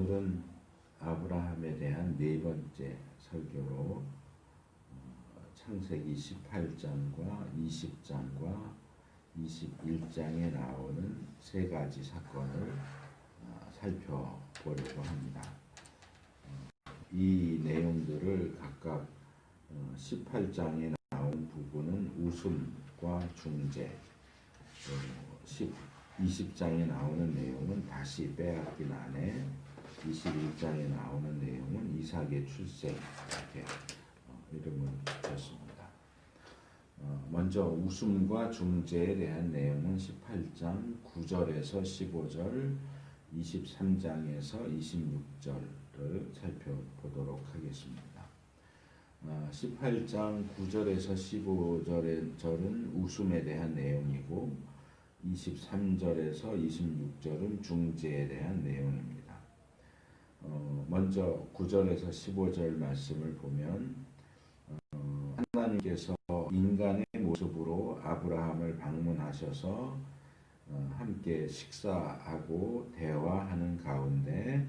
오늘은 아브라함에 대한 네 번째 설교로 창세기 18장과 20장과 21장에 나오는 세 가지 사건을 살펴보려고 합니다. 이 내용들을 각각 18장에 나온 부분은 웃음과 중재, 20장에 나오는 내용은 다시 빼앗긴 아내, 21장에 나오는 내용은 이삭의 출생, 이렇게 이름을 붙였습니다. 먼저 웃음과 중재에 대한 내용은 18장 9절에서 15절, 23장에서 26절을 살펴보도록 하겠습니다. 18장 9절에서 15절은 웃음에 대한 내용이고 23절에서 26절은 중재에 대한 내용입니다. 먼저 9절에서 15절 말씀을 보면 하나님께서 인간의 모습으로 아브라함을 방문하셔서 함께 식사하고 대화하는 가운데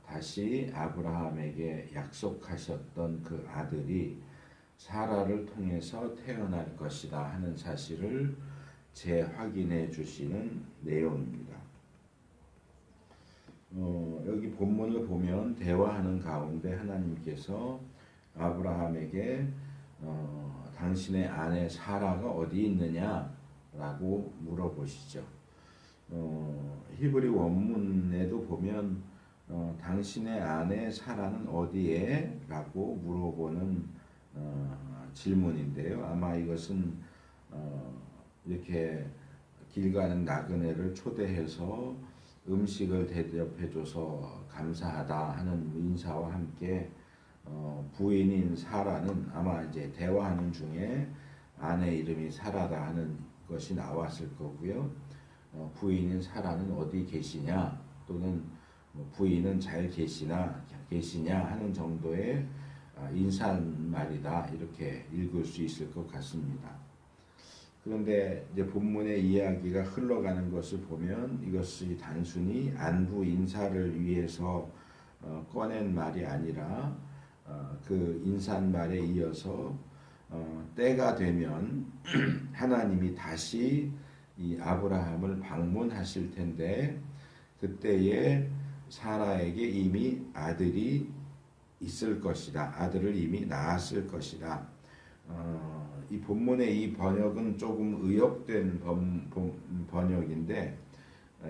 다시 아브라함에게 약속하셨던 그 아들이 사라를 통해서 태어날 것이다 하는 사실을 재확인해 주시는 내용입니다. 여기 본문을 보면 대화하는 가운데 하나님께서 아브라함에게 당신의 아내 사라가 어디 있느냐라고 물어보시죠. 히브리 원문에도 보면 당신의 아내 사라는 어디에? 라고 물어보는 질문인데요. 아마 이것은 이렇게 길 가는 나그네를 초대해서 음식을 대접해줘서 감사하다 하는 인사와 함께 부인인 사라는 아마 이제 대화하는 중에 아내 이름이 사라다 하는 것이 나왔을 거고요. 부인인 사라는 어디 계시냐 또는 부인은 잘 계시냐 하는 정도의 인사말이다 이렇게 읽을 수 있을 것 같습니다. 그런데 이제 본문의 이야기가 흘러가는 것을 보면 이것이 단순히 안부 인사를 위해서 꺼낸 말이 아니라 그 인사말에 이어서 때가 되면 하나님이 다시 이 아브라함을 방문하실 텐데 그때에 사라에게 이미 아들이 있을 것이다. 아들을 이미 낳았을 것이다. 이 본문의 이 번역은 조금 의역된 번역인데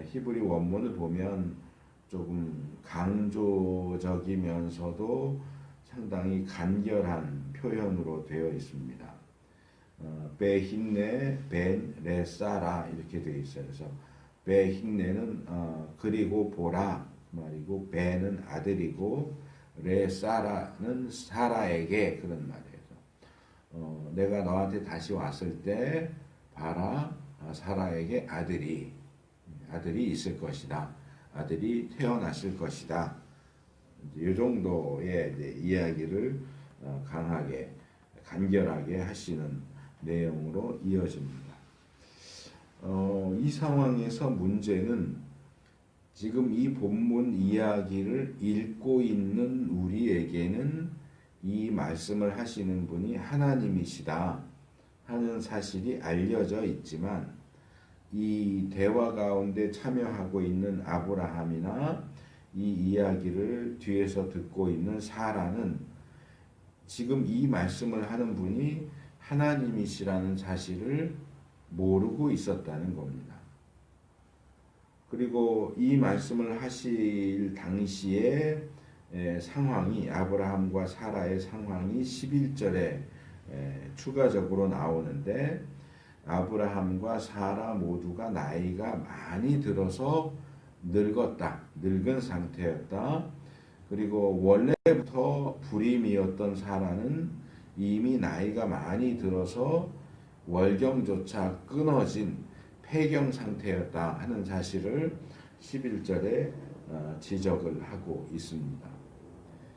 히브리 원문을 보면 조금 강조적이면서도 상당히 간결한 표현으로 되어 있습니다. 베힌네 벤 레사라 이렇게 되어 있어요. 그래서 베힌네는 그리고 보라 말이고 벤은 아들이고 레사라는 사라에게 그런 말이에요. 내가 너한테 다시 왔을 때 봐라 사라에게 아들이 있을 것이다. 아들이 태어났을 것이다. 이 정도의 이제 이야기를 강하게 간결하게 하시는 내용으로 이어집니다. 이 상황에서 문제는 지금 이 본문 이야기를 읽고 있는 우리에게는 이 말씀을 하시는 분이 하나님이시다 하는 사실이 알려져 있지만 이 대화 가운데 참여하고 있는 아브라함이나 이 이야기를 뒤에서 듣고 있는 사라는 지금 이 말씀을 하는 분이 하나님이시라는 사실을 모르고 있었다는 겁니다. 그리고 이 말씀을 하실 당시에 상황이 아브라함과 사라의 상황이 11절에 추가적으로 나오는데 아브라함과 사라 모두가 나이가 많이 들어서 늙은 상태였다. 그리고 원래부터 불임이었던 사라는 이미 나이가 많이 들어서 월경조차 끊어진 폐경 상태였다 하는 사실을 11절에 지적을 하고 있습니다.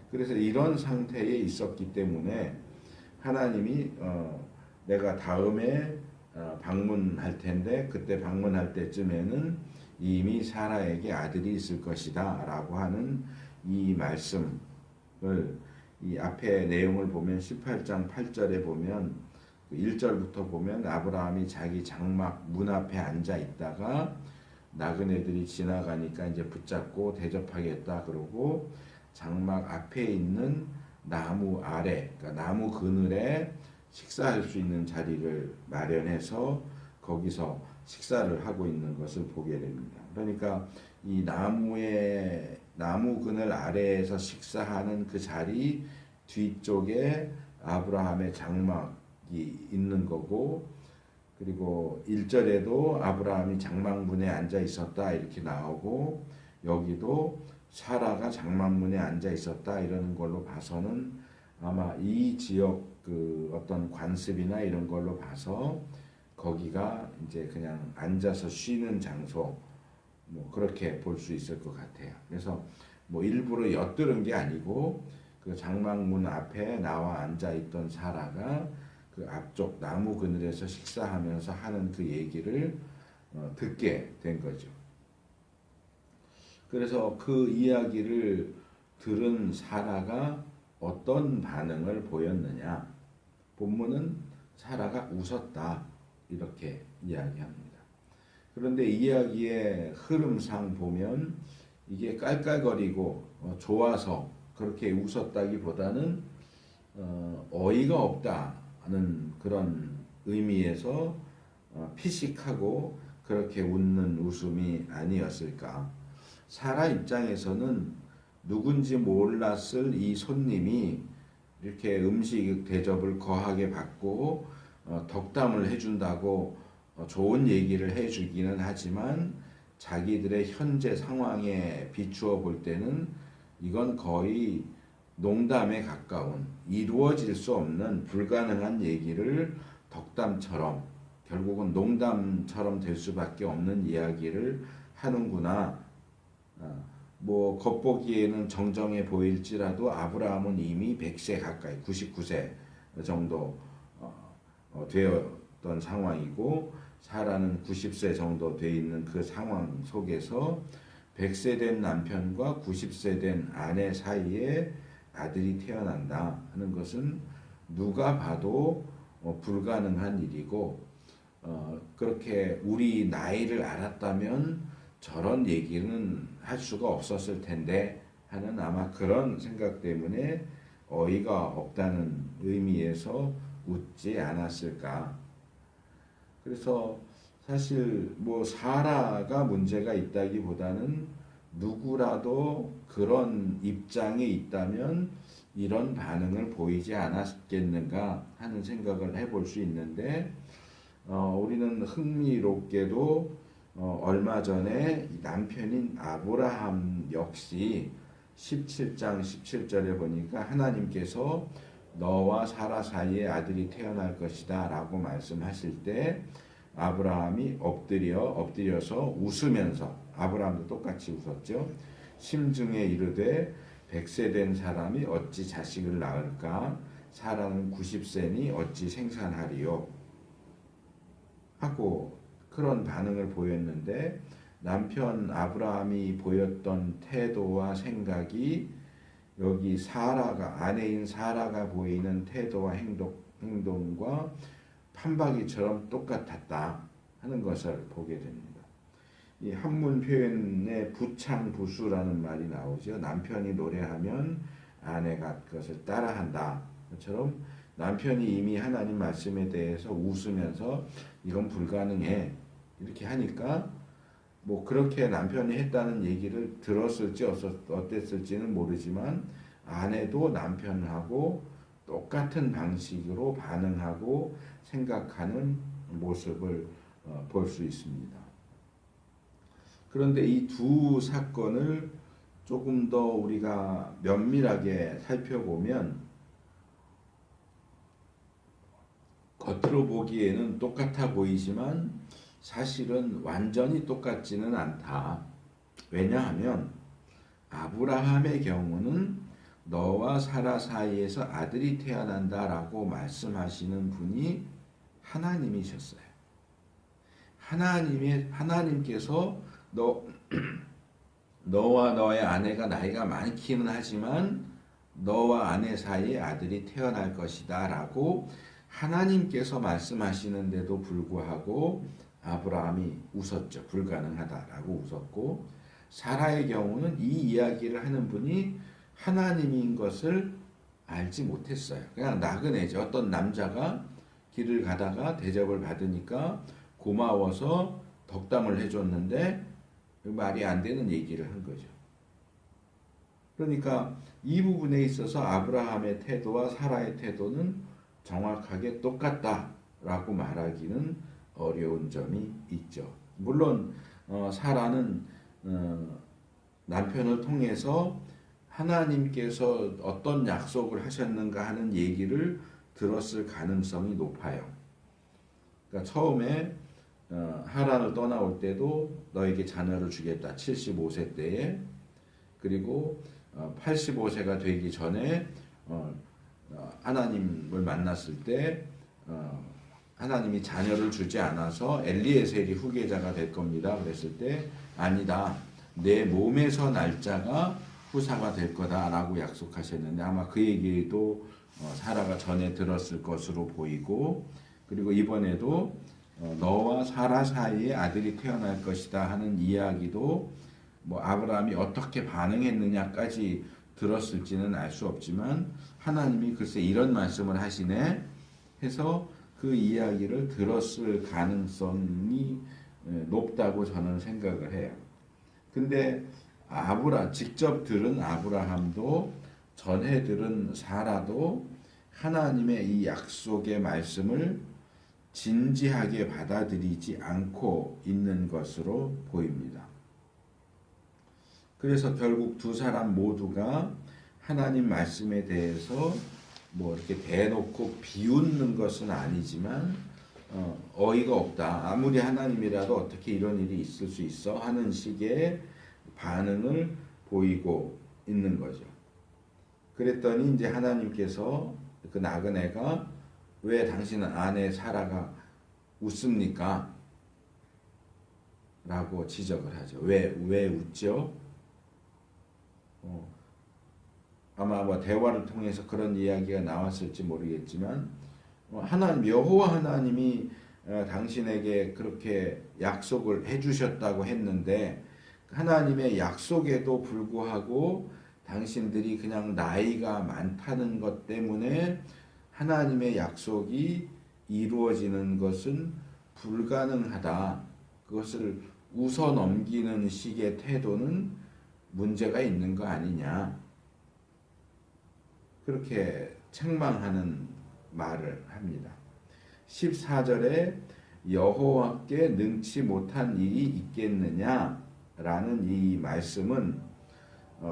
그래서 이런 상태에 있었기 때문에 하나님이 내가 다음에 방문할 텐데 그때 방문할 때쯤에는 이미 사라에게 아들이 있을 것이다 라고 하는 이 말씀을, 이 앞에 내용을 보면 18장 8절에 보면 1절부터 보면 아브라함이 자기 장막 문 앞에 앉아 있다가 나그네들이 지나가니까 이제 붙잡고 대접하겠다 그러고 장막 앞에 있는 나무 아래, 그러니까 나무 그늘에 식사할 수 있는 자리를 마련해서 거기서 식사를 하고 있는 것을 보게 됩니다. 그러니까 이 나무 그늘 아래에서 식사하는 그 자리 뒤쪽에 아브라함의 장막이 있는 거고, 그리고 1절에도 아브라함이 장막문에 앉아 있었다 이렇게 나오고, 여기도 사라가 장막문에 앉아 있었다 이러는 걸로 봐서는 아마 이 지역 그 어떤 관습이나 이런 걸로 봐서 거기가 이제 그냥 앉아서 쉬는 장소, 뭐 그렇게 볼 수 있을 것 같아요. 그래서 뭐 일부러 엿들은 게 아니고 그 장막문 앞에 나와 앉아 있던 사라가 그 앞쪽 나무 그늘에서 식사하면서 하는 그 얘기를 듣게 된 거죠. 그래서 그 이야기를 들은 사라가 어떤 반응을 보였느냐? 본문은 사라가 웃었다 이렇게 이야기합니다. 그런데 이야기의 흐름상 보면 이게 깔깔거리고 좋아서 그렇게 웃었다기보다는 어이가 없다는 그런 의미에서 피식하고 그렇게 웃는 웃음이 아니었을까. 사라 입장에서는 누군지 몰랐을 이 손님이 이렇게 음식 대접을 거하게 받고 덕담을 해준다고 좋은 얘기를 해주기는 하지만 자기들의 현재 상황에 비추어 볼 때는 이건 거의 농담에 가까운 이루어질 수 없는 불가능한 얘기를 덕담처럼 결국은 농담처럼 될 수밖에 없는 이야기를 하는구나. 뭐 겉보기에는 정정해 보일지라도 아브라함은 이미 100세 가까이 99세 정도 되었던 상황이고 사라는 90세 정도 돼 있는 그 상황 속에서 100세 된 남편과 90세 된 아내 사이에 아들이 태어난다 하는 것은 누가 봐도 불가능한 일이고, 그렇게 우리 나이를 알았다면 저런 얘기는 할 수가 없었을 텐데 하는 아마 그런 생각 때문에 어이가 없다는 의미에서 웃지 않았을까. 그래서 사실 뭐 사라가 문제가 있다기보다는 누구라도 그런 입장에 있다면 이런 반응을 보이지 않았겠는가 하는 생각을 해볼 수 있는데, 우리는 흥미롭게도 얼마 전에 남편인 아브라함 역시 17장 17절에 보니까 하나님께서 너와 사라 사이에 아들이 태어날 것이다 라고 말씀하실 때 아브라함이 엎드려서 웃으면서, 아브라함도 똑같이 웃었죠. 심중에 이르되 100세 된 사람이 어찌 자식을 낳을까? 사라는 90세니 어찌 생산하리요? 하고 그런 반응을 보였는데, 남편 아브라함이 보였던 태도와 생각이 여기 사라가, 아내인 사라가 보이는 태도와 행동과 판박이처럼 똑같았다 하는 것을 보게 됩니다. 이 한문 표현에 부창부수라는 말이 나오죠. 남편이 노래하면 아내가 그것을 따라한다. 것처럼 남편이 이미 하나님 말씀에 대해서 웃으면서 이건 불가능해 이렇게 하니까 뭐 그렇게 남편이 했다는 얘기를 들었을지 어땠을지는 모르지만 아내도 남편하고 똑같은 방식으로 반응하고 생각하는 모습을 볼 수 있습니다. 그런데 이 두 사건을 조금 더 우리가 면밀하게 살펴보면 겉으로 보기에는 똑같아 보이지만 사실은 완전히 똑같지는 않다. 왜냐하면 아브라함의 경우는 너와 사라 사이에서 아들이 태어난다라고 말씀하시는 분이 하나님이셨어요. 하나님께서 너 너와 너의 아내가 나이가 많기는 하지만 너와 아내 사이에 아들이 태어날 것이다 라고 하나님께서 말씀하시는데도 불구하고 아브라함이 웃었죠. 불가능하다라고 웃었고, 사라의 경우는 이 이야기를 하는 분이 하나님인 것을 알지 못했어요. 그냥 나그네죠. 어떤 남자가 길을 가다가 대접을 받으니까 고마워서 덕담을 해줬는데 말이 안 되는 얘기를 한 거죠. 그러니까 이 부분에 있어서 아브라함의 태도와 사라의 태도는 정확하게 똑같다라고 말하기는 어려운 점이 있죠. 물론 사라는 남편을 통해서 하나님께서 어떤 약속을 하셨는가 하는 얘기를 들었을 가능성이 높아요. 그러니까 처음에 하란을 떠나올 때도 너에게 자녀를 주겠다. 75세 때에. 그리고 85세가 되기 전에 하나님을 만났을 때 하나님이 자녀를 주지 않아서 엘리에셀이 후계자가 될 겁니다. 그랬을 때 아니다. 내 몸에서 날 자가 후사가 될 거다라고 약속하셨는데 아마 그 얘기도 사라가 전에 들었을 것으로 보이고, 그리고 이번에도 너와 사라 사이에 아들이 태어날 것이다 하는 이야기도 뭐 아브라함이 어떻게 반응했느냐까지 들었을지는 알 수 없지만 하나님이 글쎄 이런 말씀을 하시네 해서 그 이야기를 들었을 가능성이 높다고 저는 생각을 해요. 근데 직접 들은 아브라함도 전해 들은 사라도 하나님의 이 약속의 말씀을 진지하게 받아들이지 않고 있는 것으로 보입니다. 그래서 결국 두 사람 모두가 하나님 말씀에 대해서 뭐 이렇게 대놓고 비웃는 것은 아니지만 어이가 없다. 아무리 하나님이라도 어떻게 이런 일이 있을 수 있어? 하는 식의 반응을 보이고 있는 거죠. 그랬더니 이제 하나님께서 그 나그네가 왜 당신은 아내 사라가 웃습니까? 라고 지적을 하죠. 왜 웃죠? 아마 뭐 대화를 통해서 그런 이야기가 나왔을지 모르겠지만 하나님 여호와 하나님이 당신에게 그렇게 약속을 해주셨다고 했는데 하나님의 약속에도 불구하고 당신들이 그냥 나이가 많다는 것 때문에 하나님의 약속이 이루어지는 것은 불가능하다. 그것을 웃어 넘기는 식의 태도는 문제가 있는 거 아니냐. 그렇게 책망하는 말을 합니다. 14절에 여호와께 능치 못한 일이 있겠느냐라는 이 말씀은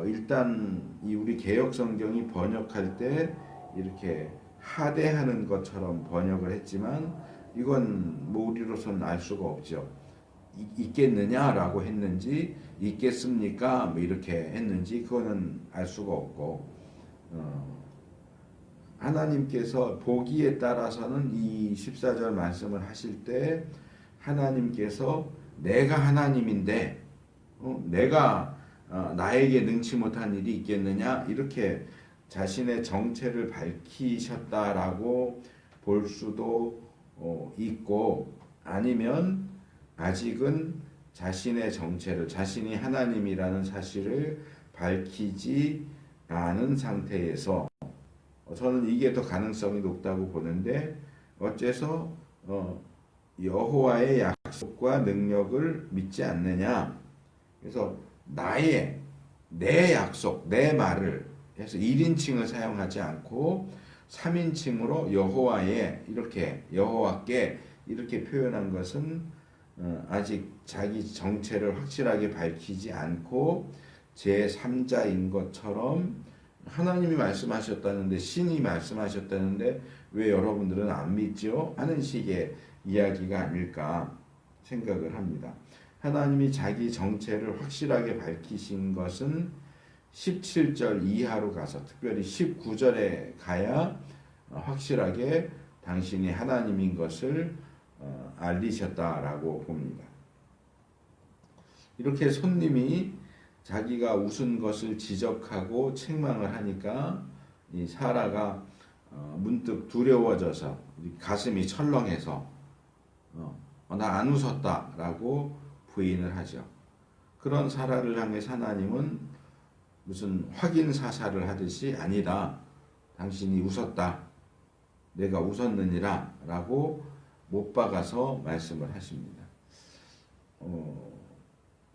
일단 이 우리 개역 성경이 번역할 때 이렇게 하대하는 것처럼 번역을 했지만 이건 뭐 우리로서는 알 수가 없죠. 있겠느냐라고 했는지 있겠습니까? 뭐 이렇게 했는지 그거는 알 수가 없고 하나님께서 보기에 따라서는 이 14절 말씀을 하실 때 하나님께서 내가 하나님인데 내가 나에게 능치 못한 일이 있겠느냐 이렇게 자신의 정체를 밝히셨다라고 볼 수도 있고, 아니면 아직은 자신의 정체를 자신이 하나님이라는 사실을 밝히지 않은 상태에서 저는 이게 더 가능성이 높다고 보는데 어째서 여호와의 약속과 능력을 믿지 않느냐. 그래서 내 약속, 내 말을 해서 1인칭을 사용하지 않고 3인칭으로 여호와께 이렇게 표현한 것은 아직 자기 정체를 확실하게 밝히지 않고 제3자인 것처럼 하나님이 말씀하셨다는데 신이 말씀하셨다는데 왜 여러분들은 안 믿죠? 하는 식의 이야기가 아닐까 생각을 합니다. 하나님이 자기 정체를 확실하게 밝히신 것은 17절 이하로 가서 특별히 19절에 가야 확실하게 당신이 하나님인 것을 알리셨다라고 봅니다. 이렇게 손님이 자기가 웃은 것을 지적하고 책망을 하니까 이 사라가 문득 두려워져서 가슴이 철렁해서 나 안 웃었다라고 부인을 하죠. 그런 사라를 향해 하나님은 무슨 확인 사살을 하듯이 아니다. 당신이 웃었다. 내가 웃었느니라 라고 못 박아서 말씀을 하십니다.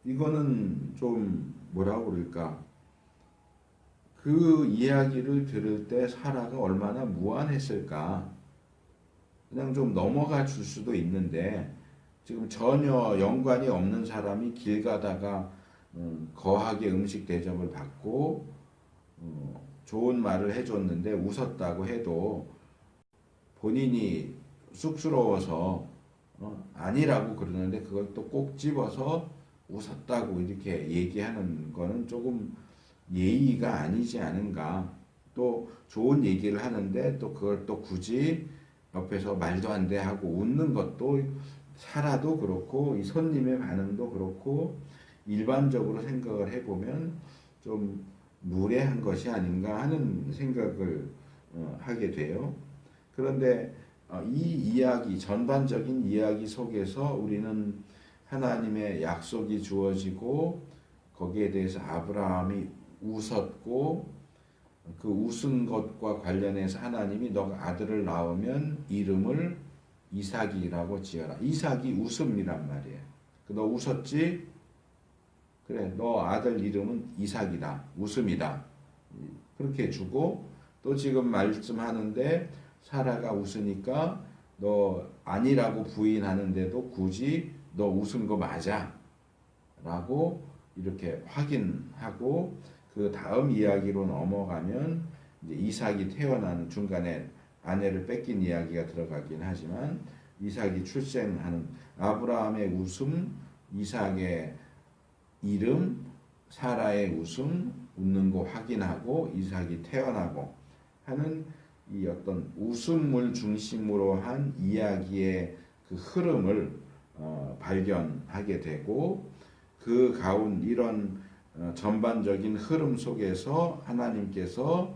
이거는 좀 뭐라고 그럴까? 그 이야기를 들을 때 사라가 얼마나 무안했을까? 그냥 좀 넘어가 줄 수도 있는데 지금 전혀 연관이 없는 사람이 길 가다가 거하게 음식 대접을 받고 좋은 말을 해줬는데 웃었다고 해도 본인이 쑥스러워서 아니라고 그러는데 그걸 또 꼭 집어서 웃었다고 이렇게 얘기하는 거는 조금 예의가 아니지 않은가. 또 좋은 얘기를 하는데 또 그걸 또 굳이 옆에서 말도 안 돼 하고 웃는 것도 사라도 그렇고 이 손님의 반응도 그렇고 일반적으로 생각을 해보면 좀 무례한 것이 아닌가 하는 생각을 하게 돼요. 그런데 이 이야기, 전반적인 이야기 속에서 우리는 하나님의 약속이 주어지고 거기에 대해서 아브라함이 웃었고 그 웃은 것과 관련해서 하나님이 너가 아들을 낳으면 이름을 이삭이라고 지어라. 이삭이 웃음이란 말이에요. 너 웃었지? 그래, 너 아들 이름은 이삭이다. 웃음이다. 그렇게 주고 또 지금 말씀하는데 사라가 웃으니까 너 아니라고 부인하는데도 굳이 너 웃은 거 맞아? 라고 이렇게 확인하고 그 다음 이야기로 넘어가면 이제 이삭이 태어나는 중간에 아내를 뺏긴 이야기가 들어가긴 하지만 이삭이 출생하는 아브라함의 웃음, 이삭의 이름, 사라의 웃음, 웃는 거 확인하고 이삭이 태어나고 하는 이 어떤 웃음을 중심으로 한 이야기의 그 흐름을 발견하게 되고 그 가운 이런 전반적인 흐름 속에서 하나님께서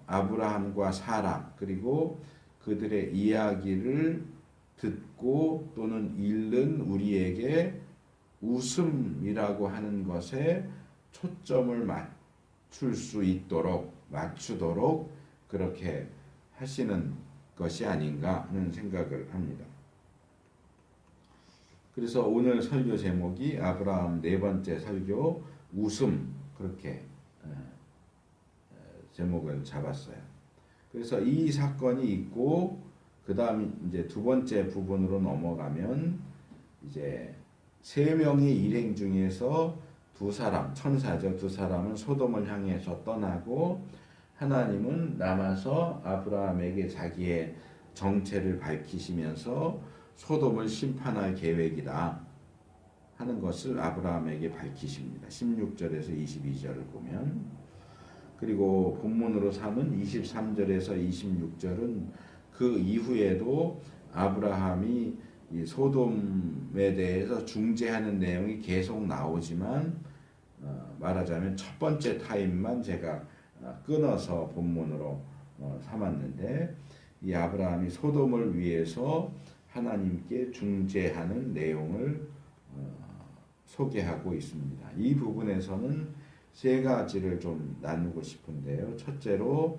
아브라함과 사라 그리고 그들의 이야기를 듣고 또는 읽는 우리에게 웃음이라고 하는 것에 초점을 맞출 수 있도록 맞추도록 그렇게 하시는 것이 아닌가 하는 생각을 합니다. 그래서 오늘 설교 제목이 아브라함 네 번째 설교 웃음 그렇게 제목을 잡았어요. 그래서 이 사건이 있고 그 다음 이제 두 번째 부분으로 넘어가면 이제 세 명의 일행 중에서 두 사람 천사죠. 두 사람은 소돔을 향해서 떠나고 하나님은 남아서 아브라함에게 자기의 정체를 밝히시면서 소돔을 심판할 계획이다 하는 것을 아브라함에게 밝히십니다. 16절에서 22절을 보면 그리고 본문으로 삼은 23절에서 26절은 그 이후에도 아브라함이 이 소돔에 대해서 중재하는 내용이 계속 나오지만 말하자면 첫 번째 타임만 제가 끊어서 본문으로 삼았는데 이 아브라함이 소돔을 위해서 하나님께 중재하는 내용을 소개하고 있습니다. 이 부분에서는 세 가지를 좀 나누고 싶은데요. 첫째로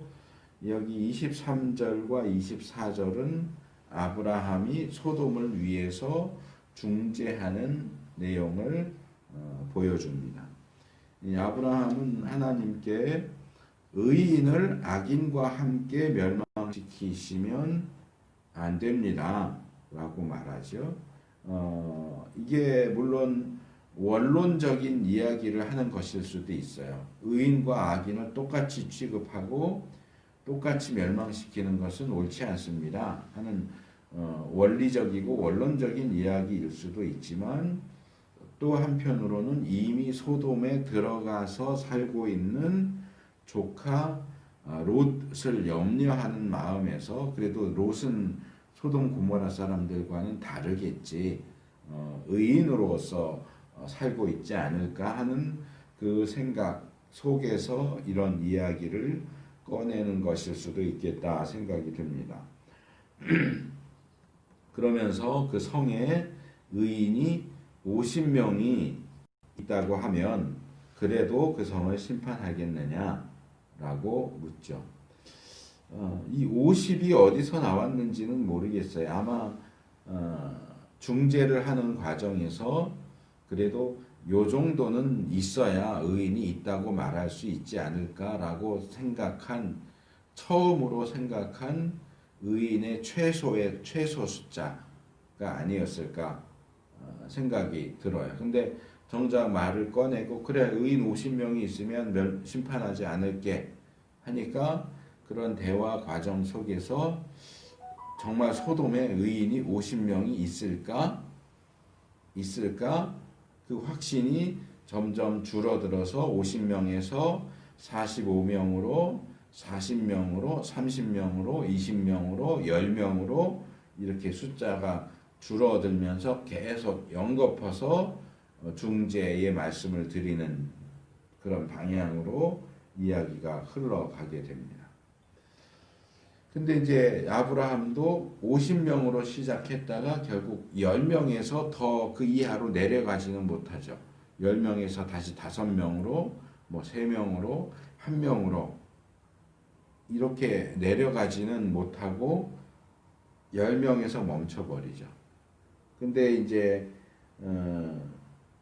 여기 23절과 24절은 아브라함이 소돔을 위해서 중재하는 내용을 보여줍니다. 이 아브라함은 하나님께 의인을 악인과 함께 멸망시키시면 안 됩니다 라고 말하죠. 이게 물론 원론적인 이야기를 하는 것일 수도 있어요. 의인과 악인을 똑같이 취급하고 똑같이 멸망시키는 것은 옳지 않습니다 하는 원리적이고 원론적인 이야기일 수도 있지만 또 한편으로는 이미 소돔에 들어가서 살고 있는 조카 롯을 염려하는 마음에서 그래도 롯은 소돔 고모라 사람들과는 다르겠지. 의인으로서 살고 있지 않을까 하는 그 생각 속에서 이런 이야기를 꺼내는 것일 수도 있겠다 생각이 듭니다. 그러면서 그 성에 의인이 50명이 있다고 하면 그래도 그 성을 심판하겠느냐라고 묻죠. 이 50이 어디서 나왔는지는 모르겠어요. 아마 중재를 하는 과정에서 그래도 요 정도는 있어야 의인이 있다고 말할 수 있지 않을까라고 처음으로 생각한 의인의 최소 숫자가 아니었을까 생각이 들어요. 근데 정작 말을 꺼내고 그래 의인 50명이 있으면 심판하지 않을게 하니까 그런 대화 과정 속에서 정말 소돔에 의인이 50명이 있을까? 그 확신이 점점 줄어들어서 50명에서 45명으로 40명으로 30명으로 20명으로 10명으로 이렇게 숫자가 줄어들면서 계속 연거퍼서 중재의 말씀을 드리는 그런 방향으로 이야기가 흘러가게 됩니다. 근데 이제 아브라함도 50명으로 시작했다가 결국 10명에서 더 그 이하로 내려가지는 못하죠. 10명에서 다시 5명으로 뭐 3명으로 1명으로 이렇게 내려가지는 못하고 10명에서 멈춰버리죠. 근데 이제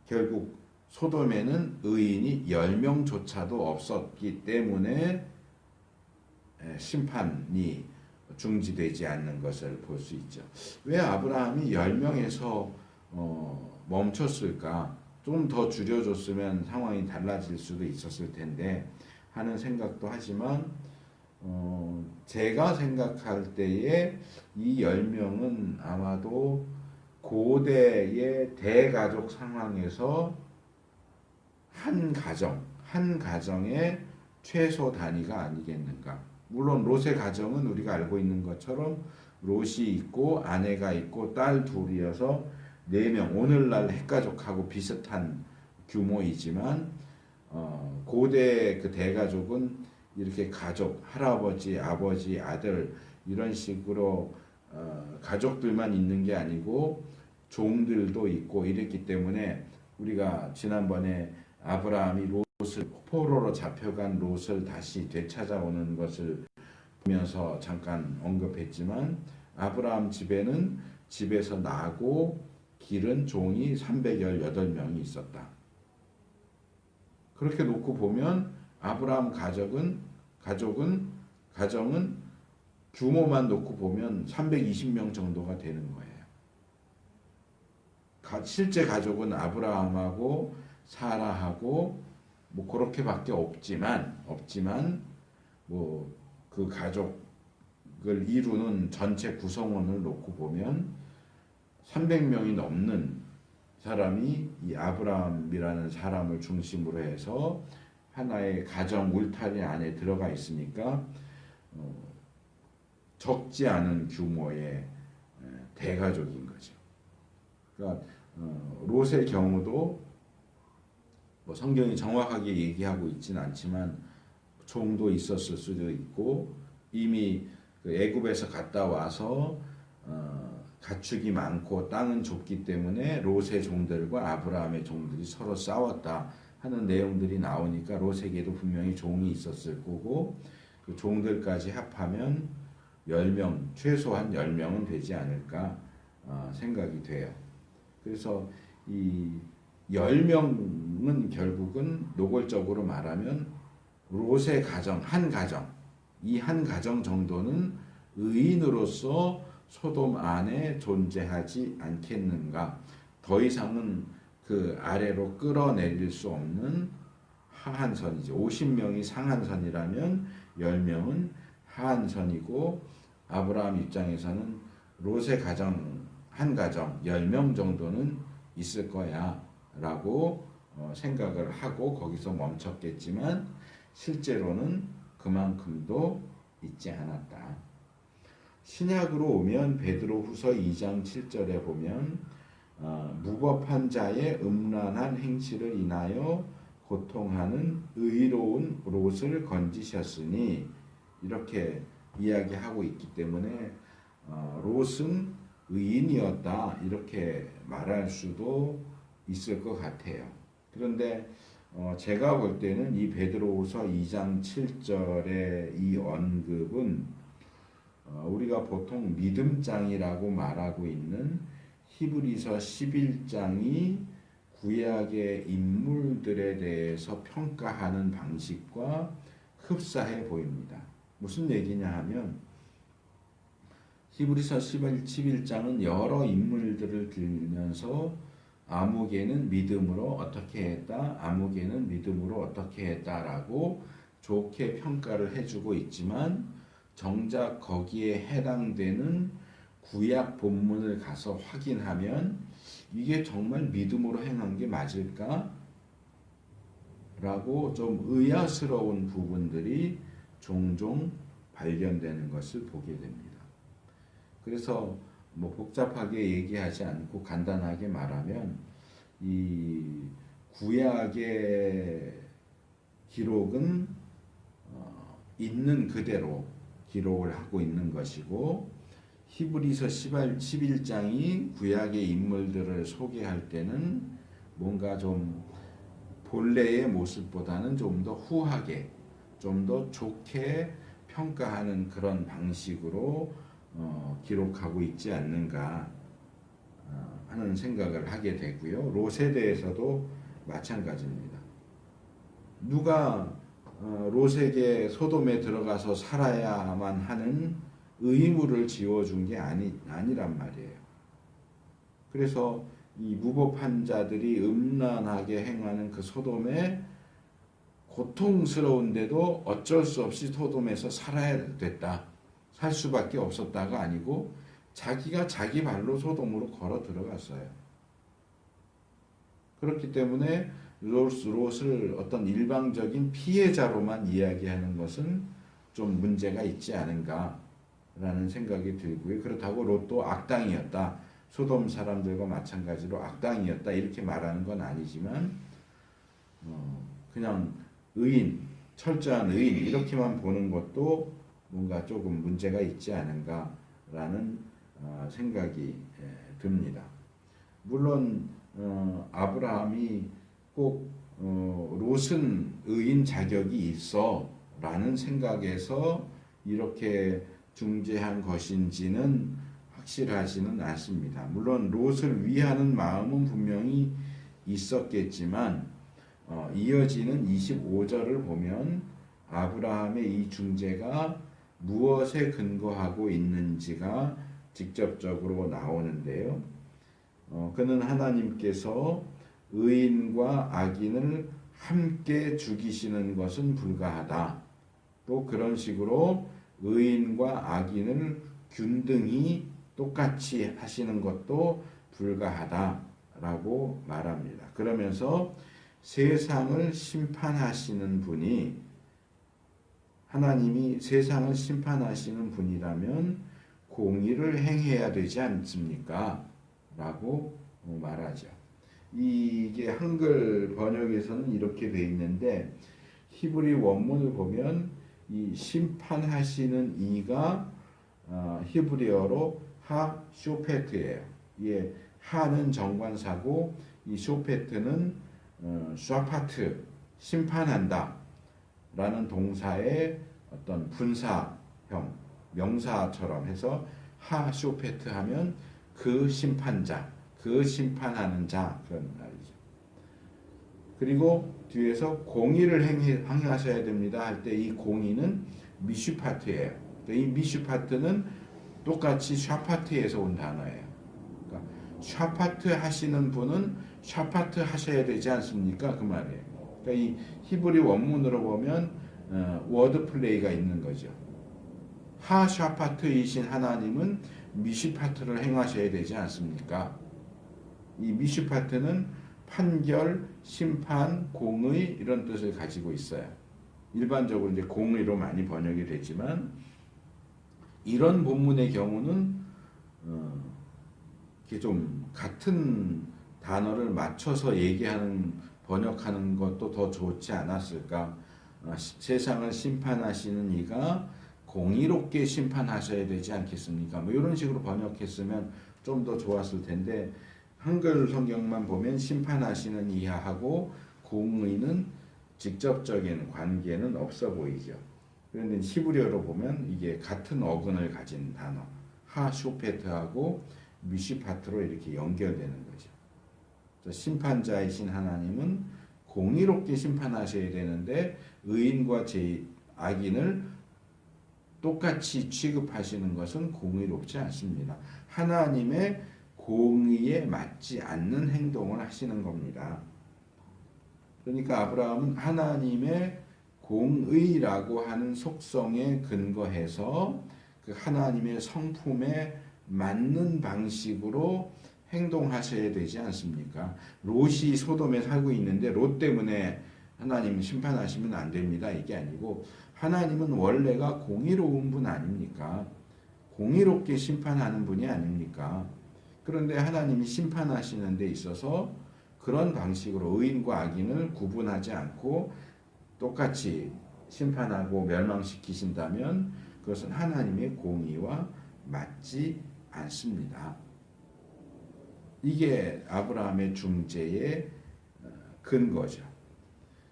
결국 소돔에는 의인이 10명조차도 없었기 때문에 심판이 중지되지 않는 것을 볼 수 있죠. 왜 아브라함이 10명에서 멈췄을까? 좀 더 줄여줬으면 상황이 달라질 수도 있었을 텐데 하는 생각도 하지만 제가 생각할 때에 이 10명은 아마도 고대의 대가족 상황에서 한 가정의 최소 단위가 아니겠는가. 물론 롯의 가정은 우리가 알고 있는 것처럼 롯이 있고 아내가 있고 딸 둘이어서 4명, 오늘날 핵가족하고 비슷한 규모이지만 고대 그 대가족은 이렇게 가족, 할아버지, 아버지, 아들 이런 식으로 가족들만 있는 게 아니고 종들도 있고 이랬기 때문에 우리가 지난번에 아브라함이 롯을 포로로 잡혀간 롯을 다시 되찾아오는 것을 보면서 잠깐 언급했지만 아브라함 집에는 집에서 나고 기른 종이 318명이 있었다. 그렇게 놓고 보면 아브라함 가정은 규모만 놓고 보면 320명 정도가 되는 거예요. 실제 가족은 아브라함하고 사라하고 뭐 그렇게밖에 없지만 뭐 그 가족을 이루는 전체 구성원을 놓고 보면 300명이 넘는 사람이 이 아브라함이라는 사람을 중심으로 해서 하나의 가정 울타리 안에 들어가 있으니까 적지 않은 규모의 대가족인 거죠. 그러니까 롯의 경우도 뭐 성경이 정확하게 얘기하고 있지는 않지만 종도 있었을 수도 있고 이미 그 애굽에서 갔다 와서 가축이 많고 땅은 좁기 때문에 롯의 종들과 아브라함의 종들이 서로 싸웠다 하는 내용들이 나오니까 롯에게도 분명히 종이 있었을 거고 그 종들까지 합하면 10명, 최소한 10명은 되지 않을까 생각이 돼요. 그래서 이 10명은 결국은 노골적으로 말하면 롯의 가정, 이 한 가정 정도는 의인으로서 소돔 안에 존재하지 않겠는가. 더 이상은 그 아래로 끌어내릴 수 없는 하한선이죠. 50명이 상한선이라면 10명은 하한선이고 아브라함 입장에서는 롯의 한 가정 10명 정도는 있을 거야 라고 생각을 하고 거기서 멈췄겠지만 실제로는 그만큼도 있지 않았다. 신약으로 오면 베드로후서 2장 7절에 보면 무법한 자의 음란한 행실을 인하여 고통하는 의로운 롯을 건지셨으니 이렇게 이야기하고 있기 때문에 롯은 의인이었다 이렇게 말할 수도 있을 것 같아요. 그런데 제가 볼 때는 이 베드로후서 2장 7절의 이 언급은 우리가 보통 믿음장이라고 말하고 있는 히브리서 11장이 구약의 인물들에 대해서 평가하는 방식과 흡사해 보입니다. 무슨 얘기냐 하면 히브리서 11장은 여러 인물들을 들면서 아무개는 믿음으로 어떻게 했다, 아무개는 믿음으로 어떻게 했다라고 좋게 평가를 해주고 있지만 정작 거기에 해당되는 구약 본문을 가서 확인하면 이게 정말 믿음으로 행한 게 맞을까? 라고 좀 의아스러운 부분들이 종종 발견되는 것을 보게 됩니다. 그래서 뭐 복잡하게 얘기하지 않고 간단하게 말하면 이 구약의 기록은 있는 그대로 기록을 하고 있는 것이고 히브리서 11장이 구약의 인물들을 소개할 때는 뭔가 좀 본래의 모습보다는 좀 더 후하게 좀 더 좋게 평가하는 그런 방식으로 기록하고 있지 않는가 하는 생각을 하게 되고요. 롯에 대해서도 마찬가지입니다. 누가 롯에게 소돔에 들어가서 살아야만 하는 의무를 지어준 게 아니란 말이에요. 그래서 이 무법한 자들이 음란하게 행하는 그 소돔에 고통스러운데도 어쩔 수 없이 소돔에서 살아야 됐다. 살 수밖에 없었다가 아니고 자기가 자기 발로 소돔으로 걸어 들어갔어요. 그렇기 때문에 롯을 어떤 일방적인 피해자로만 이야기하는 것은 좀 문제가 있지 않은가라는 생각이 들고요. 그렇다고 롯도 악당이었다. 소돔 사람들과 마찬가지로 악당이었다. 이렇게 말하는 건 아니지만 그냥 의인, 철저한 의인 이렇게만 보는 것도 뭔가 조금 문제가 있지 않은가라는 생각이 듭니다. 물론 아브라함이 꼭 롯은 의인 자격이 있어 라는 생각에서 이렇게 중재한 것인지는 확실하지는 않습니다. 물론 롯을 위하는 마음은 분명히 있었겠지만 이어지는 25절을 보면 아브라함의 이 중재가 무엇에 근거하고 있는지가 직접적으로 나오는데요. 그는 하나님께서 의인과 악인을 함께 죽이시는 것은 불가하다. 또 그런 식으로 의인과 악인을 균등히 똑같이 하시는 것도 불가하다라고 말합니다. 그러면서 세상을 심판하시는 분이 하나님이 세상을 심판하시는 분이라면 공의를 행해야 되지 않습니까? 라고 말하죠. 이게 한글 번역에서는 이렇게 돼 있는데 히브리 원문을 보면 이 심판하시는 이가 히브리어로 하쇼페트예요. 예, 하는 정관사고 이 쇼페트는 샤파트 심판한다 라는 동사의 어떤 분사형 명사처럼 해서 하쇼페트 하면 그 심판자, 그 심판하는 자 그런 말이죠. 그리고 뒤에서 공의를 행하셔야 됩니다 할 때 이 공의는 미슈파트예요. 이 미슈파트는 똑같이 샤파트에서 온 단어예요. 그러니까 샤파트 하시는 분은 샤파트 하셔야 되지 않습니까? 그 말이에요. 그러니까 이 히브리 원문으로 보면 워드 플레이가 있는 거죠. 하샤파트이신 하나님은 미슈파트를 행하셔야 되지 않습니까? 이 미슈파트는 판결, 심판, 공의 이런 뜻을 가지고 있어요. 일반적으로 이제 공의로 많이 번역이 되지만 이런 본문의 경우는 이렇게 좀 같은 단어를 맞춰서 얘기하는 번역하는 것도 더 좋지 않았을까? 세상을 심판하시는 이가 공의롭게 심판하셔야 되지 않겠습니까? 뭐 이런 식으로 번역했으면 좀 더 좋았을 텐데 한글 성경만 보면 심판하시는 이하하고 공의는 직접적인 관계는 없어 보이죠. 그런데 히브리어로 보면 이게 같은 어근을 가진 단어 하쇼페트하고 미시파트로 이렇게 연결되는 거죠. 심판자이신 하나님은 공의롭게 심판하셔야 되는데 의인과 악인을 똑같이 취급하시는 것은 공의롭지 않습니다. 하나님의 공의에 맞지 않는 행동을 하시는 겁니다. 그러니까 아브라함은 하나님의 공의라고 하는 속성에 근거해서 그 하나님의 성품에 맞는 방식으로 행동하셔야 되지 않습니까? 롯이 소돔에 살고 있는데 롯 때문에 하나님 심판하시면 안 됩니다. 이게 아니고 하나님은 원래가 공의로운 분 아닙니까? 공의롭게 심판하는 분이 아닙니까? 그런데 하나님이 심판하시는 데 있어서 그런 방식으로 의인과 악인을 구분하지 않고 똑같이 심판하고 멸망시키신다면 그것은 하나님의 공의와 맞지 않습니다. 이게 아브라함의 중재의 근거죠.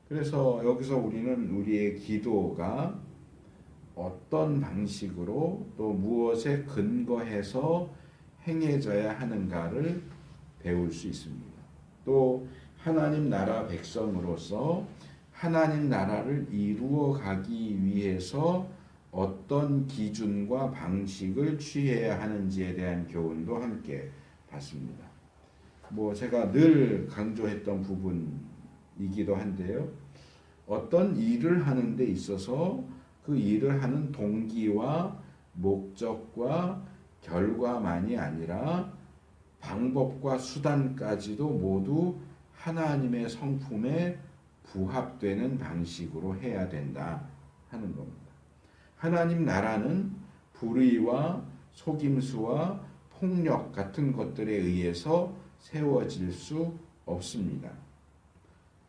그래서 여기서 우리는 우리의 기도가 어떤 방식으로 또 무엇에 근거해서 행해져야 하는가를 배울 수 있습니다. 또 하나님 나라 백성으로서 하나님 나라를 이루어 가기 위해서 어떤 기준과 방식을 취해야 하는지에 대한 교훈도 함께 봤습니다. 제가 늘 강조했던 부분이기도 한데요. 어떤 일을 하는 데 있어서 그 일을 하는 동기와 목적과 결과만이 아니라 방법과 수단까지도 모두 하나님의 성품에 부합되는 방식으로 해야 된다 하는 겁니다. 하나님 나라는 불의와 속임수와 폭력 같은 것들에 의해서 세워질 수 없습니다.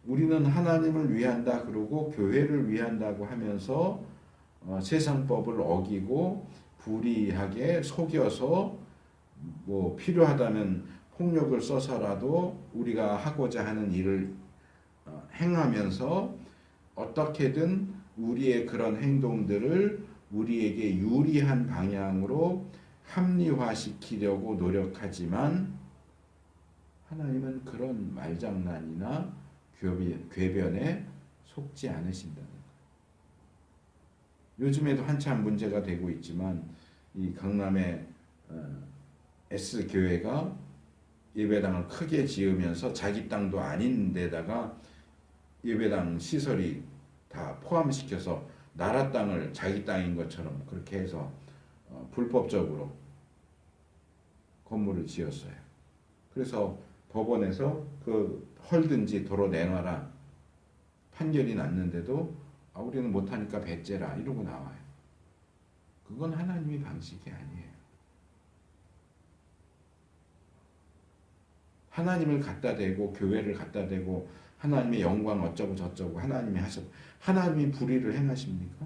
우리는 하나님을 위한다 그러고 교회를 위한다고 하면서 세상법을 어기고 불의하게 속여서 필요하다면 폭력을 써서라도 우리가 하고자 하는 일을 행하면서 어떻게든 우리의 그런 행동들을 우리에게 유리한 방향으로 합리화시키려고 노력하지만 하나님은 그런 말장난이나 궤변에 속지 않으신다는 거예요. 요즘에도 한참 문제가 되고 있지만 이 강남의 S교회가 예배당을 크게 지으면서 자기 땅도 아닌 데다가 예배당 시설이 다 포함시켜서 나라 땅을 자기 땅인 것처럼 그렇게 해서 불법적으로 건물을 지었어요. 그래서 법원에서 그 헐든지 도로 내놔라 판결이 났는데도 우리는 못하니까 배째라 이러고 나와요. 그건 하나님의 방식이 아니에요. 하나님을 갖다 대고 교회를 갖다 대고 하나님의 영광 어쩌고 저쩌고 하나님이 불의를 행하십니까?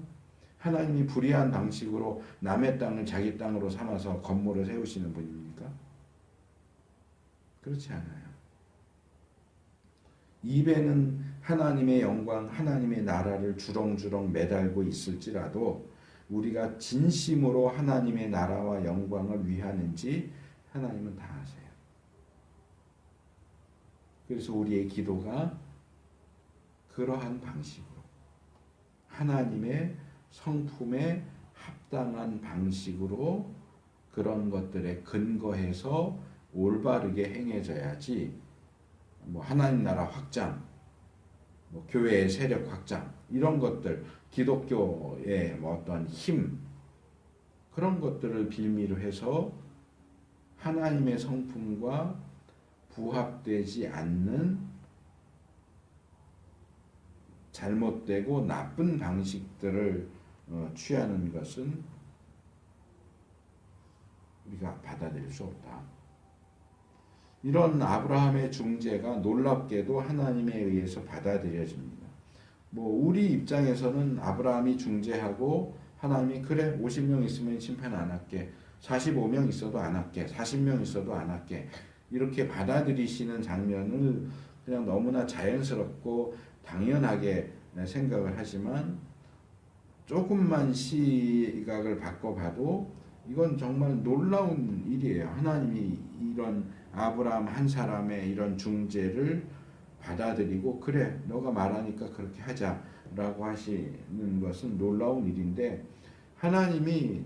하나님이 불의한 방식으로 남의 땅을 자기 땅으로 삼아서 건물을 세우시는 분입니까? 그렇지 않아요. 입에는 하나님의 영광, 하나님의 나라를 주렁주렁 매달고 있을지라도 우리가 진심으로 하나님의 나라와 영광을 위하는지 하나님은 다 아세요. 그래서 우리의 기도가 그러한 방식으로 하나님의 성품에 합당한 방식으로 그런 것들에 근거해서 올바르게 행해져야지 하나님 나라 확장, 교회의 세력 확장 이런 것들 기독교의 어떤 힘 그런 것들을 빌미로 해서 하나님의 성품과 부합되지 않는 잘못되고 나쁜 방식들을 취하는 것은 우리가 받아들일 수 없다. 이런 아브라함의 중재가 놀랍게도 하나님에 의해서 받아들여집니다. 뭐 우리 입장에서는 아브라함이 중재하고 하나님이 그래 50명 있으면 심판 안 할게, 45명 있어도 안 할게, 40명 있어도 안 할게, 이렇게 받아들이시는 장면을 그냥 너무나 자연스럽고 당연하게 생각을 하지만, 조금만 시각을 바꿔봐도 이건 정말 놀라운 일이에요. 하나님이 이런 아브라함 한 사람의 이런 중재를 받아들이고 그래 너가 말하니까 그렇게 하자라고 하시는 것은 놀라운 일인데, 하나님이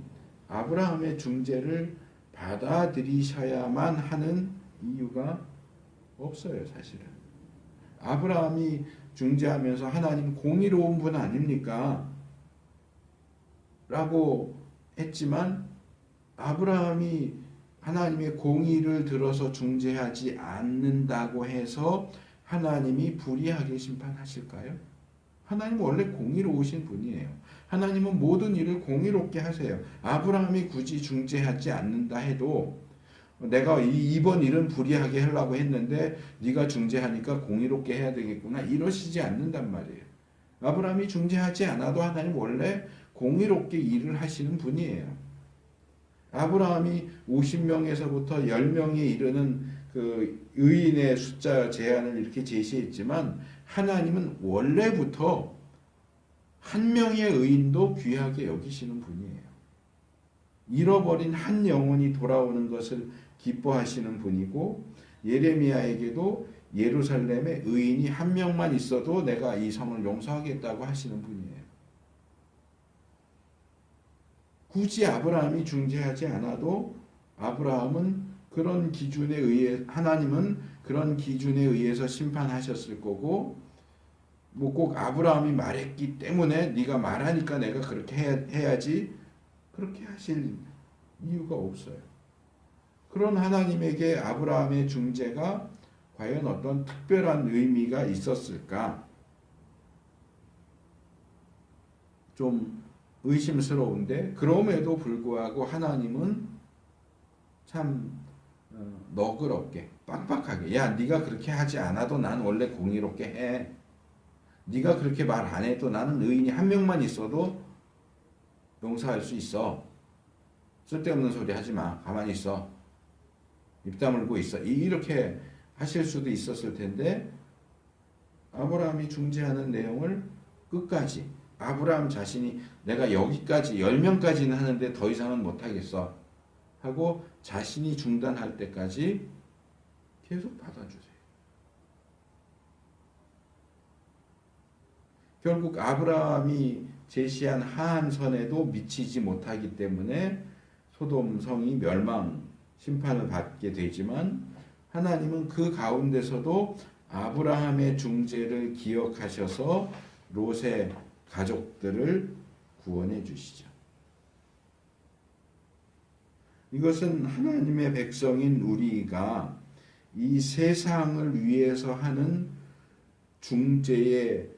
아브라함의 중재를 받아들이셔야만 하는 이유가 없어요. 사실은 아브라함이 중재하면서 하나님 공의로운 분 아닙니까? 라고 했지만, 아브라함이 하나님의 공의를 들어서 중재하지 않는다고 해서 하나님이 불의하게 심판하실까요? 하나님은 원래 공의로우신 분이에요. 하나님은 모든 일을 공의롭게 하세요. 아브라함이 굳이 중재하지 않는다 해도 내가 이번 일은 불의하게 하려고 했는데 네가 중재하니까 공의롭게 해야 되겠구나 이러시지 않는단 말이에요. 아브라함이 중재하지 않아도 하나님 원래 공의롭게 일을 하시는 분이에요. 아브라함이 50명에서부터 10명에 이르는 그 의인의 숫자 제한을 이렇게 제시했지만, 하나님은 원래부터 한 명의 의인도 귀하게 여기시는 분이에요. 잃어버린 한 영혼이 돌아오는 것을 기뻐하시는 분이고, 예레미야에게도 예루살렘에 의인이 한 명만 있어도 내가 이 성을 용서하겠다고 하시는 분이에요. 굳이 아브라함이 중재하지 않아도 아브라함은 그런 기준에 의해, 하나님은 그런 기준에 의해서 심판하셨을 거고, 뭐 꼭 아브라함이 말했기 때문에 네가 말하니까 내가 그렇게 해야지 그렇게 하실 이유가 없어요. 그런 하나님에게 아브라함의 중재가 과연 어떤 특별한 의미가 있었을까? 좀 의심스러운데, 그럼에도 불구하고 하나님은 참 너그럽게 빡빡하게, 야 네가 그렇게 하지 않아도 난 원래 공의롭게 해, 네가 그렇게 말 안 해도 나는 의인이 한 명만 있어도 용서할 수 있어, 쓸데없는 소리 하지 마, 가만히 있어, 입 다물고 있어, 이렇게 하실 수도 있었을 텐데, 아브라함이 중재하는 내용을 끝까지, 아브라함 자신이 내가 여기까지 10명까지는 하는데 더 이상은 못하겠어 하고 자신이 중단할 때까지 계속 받아주세요. 결국 아브라함이 제시한 하한선에도 미치지 못하기 때문에 소돔 성이 멸망 심판을 받게 되지만, 하나님은 그 가운데서도 아브라함의 중재를 기억하셔서 롯의 가족들을 구원해 주시죠. 이것은 하나님의 백성인 우리가 이 세상을 위해서 하는 중재의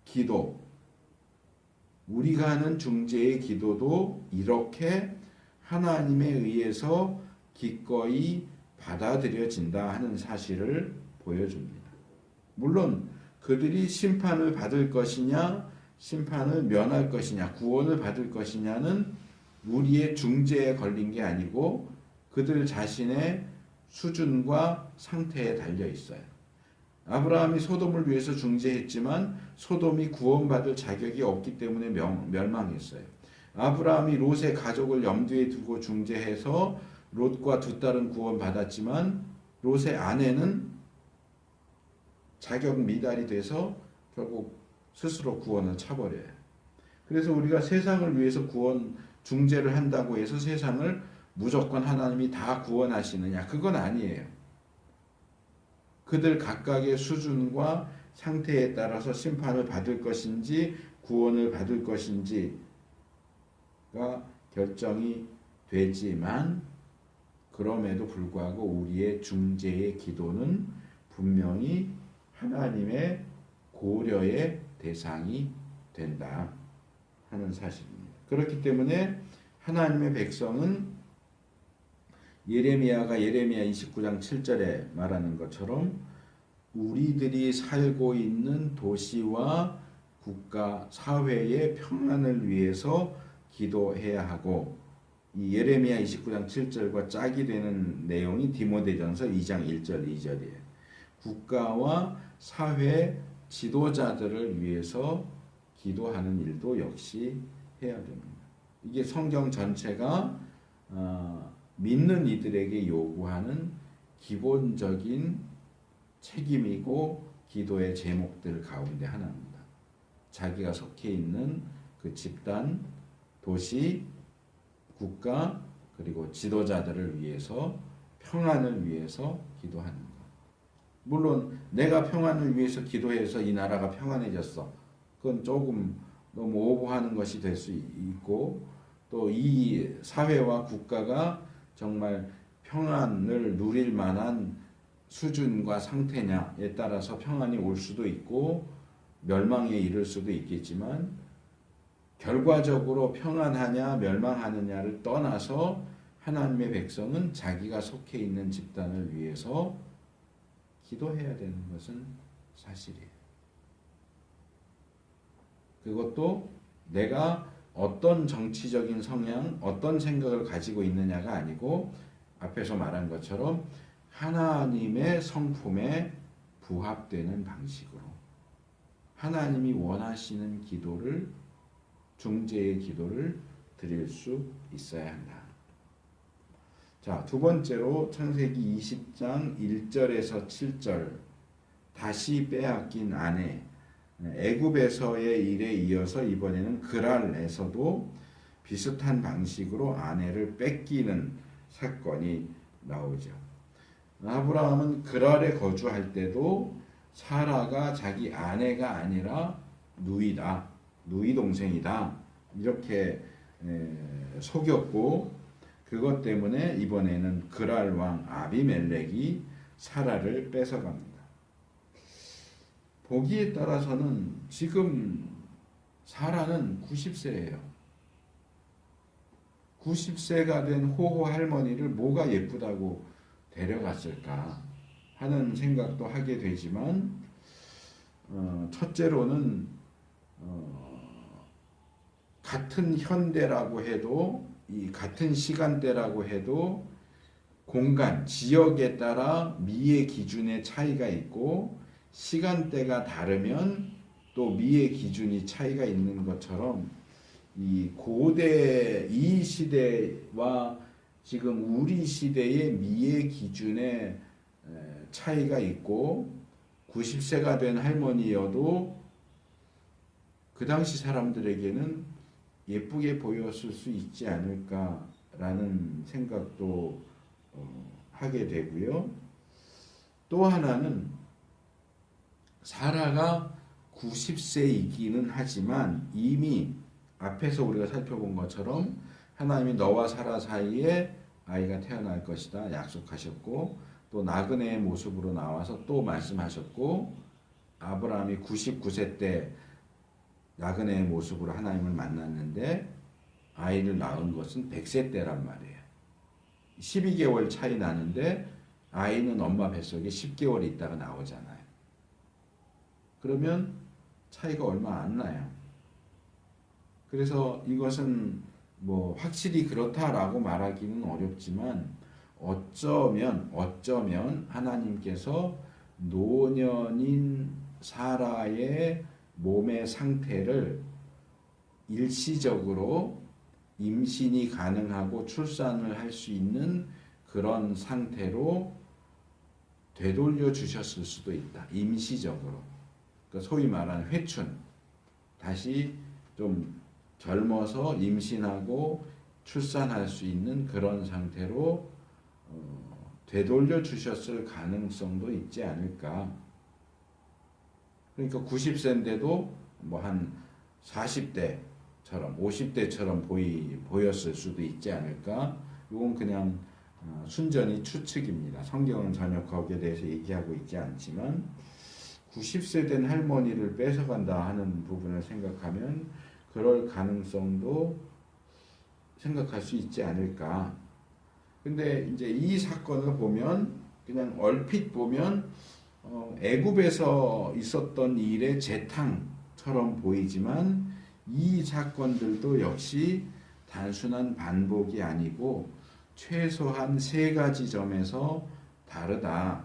기도, 우리가 하는 중재의 기도도 이렇게 하나님에 의해서 기꺼이 받아들여진다 하는 사실을 보여줍니다. 물론 그들이 심판을 받을 것이냐, 심판을 면할 것이냐, 구원을 받을 것이냐는 우리의 중재에 걸린 게 아니고 그들 자신의 수준과 상태에 달려 있어요. 아브라함이 소돔을 위해서 중재했지만 소돔이 구원받을 자격이 없기 때문에 멸망했어요. 아브라함이 롯의 가족을 염두에 두고 중재해서 롯과 두 딸은 구원받았지만 롯의 아내는 자격 미달이 돼서 결국 스스로 구원을 차버려요. 그래서 우리가 세상을 위해서 중재를 한다고 해서 세상을 무조건 하나님이 다 구원하시느냐? 그건 아니에요. 그들 각각의 수준과 상태에 따라서 심판을 받을 것인지 구원을 받을 것인지가 결정이 되지만, 그럼에도 불구하고 우리의 중재의 기도는 분명히 하나님의 고려의 대상이 된다 하는 사실입니다. 그렇기 때문에 하나님의 백성은 예레미야 29장 7절에 말하는 것처럼 우리들이 살고 있는 도시와 국가, 사회의 평안을 위해서 기도해야 하고, 이 예레미야 29장 7절과 짝이 되는 내용이 디모데전서 2장 1절 2절이에요. 국가와 사회 지도자들을 위해서 기도하는 일도 역시 해야 됩니다. 이게 성경 전체가 믿는 이들에게 요구하는 기본적인 책임이고 기도의 제목들 가운데 하나입니다. 자기가 속해 있는 그 집단, 도시, 국가, 그리고 지도자들을 위해서, 평안을 위해서 기도하는 것. 물론 내가 평안을 위해서 기도해서 이 나라가 평안해졌어. 그건 조금 너무 오버하는 것이 될 수 있고, 또 이 사회와 국가가 정말 평안을 누릴 만한 수준과 상태냐에 따라서 평안이 올 수도 있고 멸망에 이를 수도 있겠지만, 결과적으로 평안하냐 멸망하느냐를 떠나서 하나님의 백성은 자기가 속해 있는 집단을 위해서 기도해야 되는 것은 사실이에요. 그것도 내가 어떤 정치적인 성향, 어떤 생각을 가지고 있느냐가 아니고 앞에서 말한 것처럼 하나님의 성품에 부합되는 방식으로 하나님이 원하시는 기도를, 중재의 기도를 드릴 수 있어야 한다. 자, 두 번째로 창세기 20장 1절에서 7절, 다시 빼앗긴 아내, 애굽에서의 일에 이어서 이번에는 그랄에서도 비슷한 방식으로 아내를 뺏기는 사건이 나오죠. 아브라함은 그랄에 거주할 때도 사라가 자기 아내가 아니라 누이다, 누이 동생이다, 이렇게 속였고, 그것 때문에 이번에는 그랄 왕 아비멜렉이 사라를 뺏어갑니다. 보기에 따라서는 지금 사라는 90세예요. 90세가 된 호호 할머니를 뭐가 예쁘다고 데려갔을까 하는 생각도 하게 되지만, 첫째로는 같은 현대라고 해도, 이 같은 시간대라고 해도 공간, 지역에 따라 미의 기준의 차이가 있고, 시간대가 다르면 또 미의 기준이 차이가 있는 것처럼, 이 고대 이 시대와 지금 우리 시대의 미의 기준의 차이가 있고, 90세가 된 할머니여도 그 당시 사람들에게는 예쁘게 보였을 수 있지 않을까라는 생각도 하게 되고요. 또 하나는 사라가 90세이기는 하지만 이미 앞에서 우리가 살펴본 것처럼 하나님이 너와 사라 사이에 아이가 태어날 것이다 약속하셨고, 또 나그네의 모습으로 나와서 또 말씀하셨고, 아브라함이 99세 때 나그네의 모습으로 하나님을 만났는데 아이를 낳은 것은 100세 때란 말이에요. 12개월 차이 나는데 아이는 엄마 뱃속에 10개월 있다가 나오잖아요. 그러면 차이가 얼마 안 나요. 그래서 이것은 뭐 확실히 그렇다라고 말하기는 어렵지만, 어쩌면 하나님께서 노년인 사라의 몸의 상태를 일시적으로 임신이 가능하고 출산을 할 수 있는 그런 상태로 되돌려 주셨을 수도 있다. 임시적으로. 그러니까 소위 말하는 회춘. 다시 좀 젊어서 임신하고 출산할 수 있는 그런 상태로 되돌려 주셨을 가능성도 있지 않을까. 그러니까 90세인데도 뭐 한 40대처럼 50대처럼 보였을 수도 있지 않을까. 이건 그냥 순전히 추측입니다. 성경은 전혀 거기에 대해서 얘기하고 있지 않지만, 90세 된 할머니를 뺏어간다 하는 부분을 생각하면 그럴 가능성도 생각할 수 있지 않을까. 근데 이제 이 사건을 보면 그냥 얼핏 보면 애굽에서 있었던 일의 재탕처럼 보이지만 이 사건들도 역시 단순한 반복이 아니고 최소한 세 가지 점에서 다르다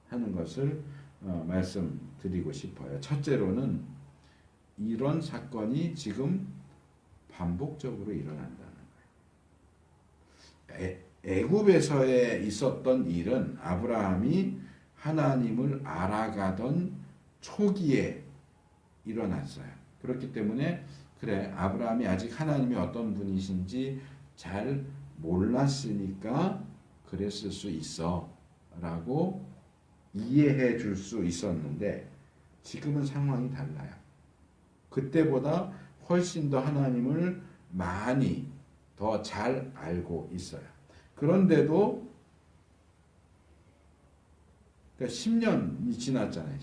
하는 것을 말씀드리고 싶어요. 첫째로는 이런 사건이 지금 반복적으로 일어난다는 거예요. 애굽에서에 있었던 일은 아브라함이 하나님을 알아가던 초기에 일어났어요. 그렇기 때문에 그래, 아브라함이 아직 하나님이 어떤 분이신지 잘 몰랐으니까 그랬을 수 있어 라고 이해해 줄 수 있었는데 지금은 상황이 달라요. 그때보다 훨씬 더 하나님을 많이 더 잘 알고 있어요. 그런데도 그러니까 10년이 지났잖아요.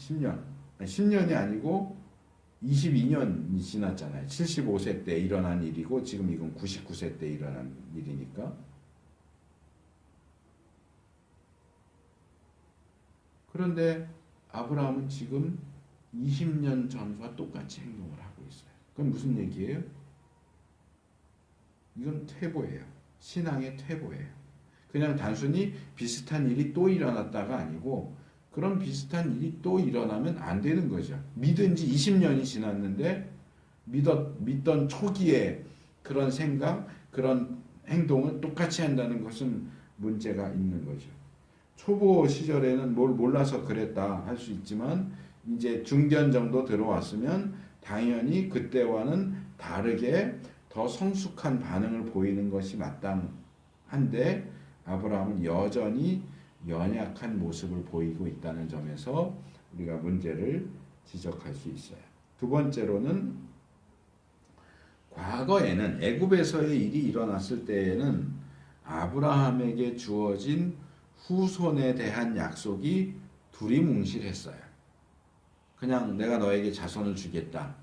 10년이 아니고 22년이 지났잖아요. 75세 때 일어난 일이고 지금 이건 99세 때 일어난 일이니까. 그런데 아브라함은 지금 20년 전과 똑같이 행동을 하고 있어요. 그건 무슨 얘기예요? 이건 퇴보예요. 신앙의 퇴보예요. 그냥 단순히 비슷한 일이 또 일어났다가 아니고 그런 비슷한 일이 또 일어나면 안 되는 거죠. 믿은 지 20년이 지났는데 믿던 초기에 그런 생각, 그런 행동을 똑같이 한다는 것은 문제가 있는 거죠. 초보 시절에는 뭘 몰라서 그랬다 할 수 있지만 이제 중견 정도 들어왔으면 당연히 그때와는 다르게 더 성숙한 반응을 보이는 것이 마땅한데 아브라함은 여전히 연약한 모습을 보이고 있다는 점에서 우리가 문제를 지적할 수 있어요. 두 번째로는 과거에는 애굽에서의 일이 일어났을 때에는 아브라함에게 주어진 후손에 대한 약속이 두리뭉실했어요. 그냥 내가 너에게 자손을 주겠다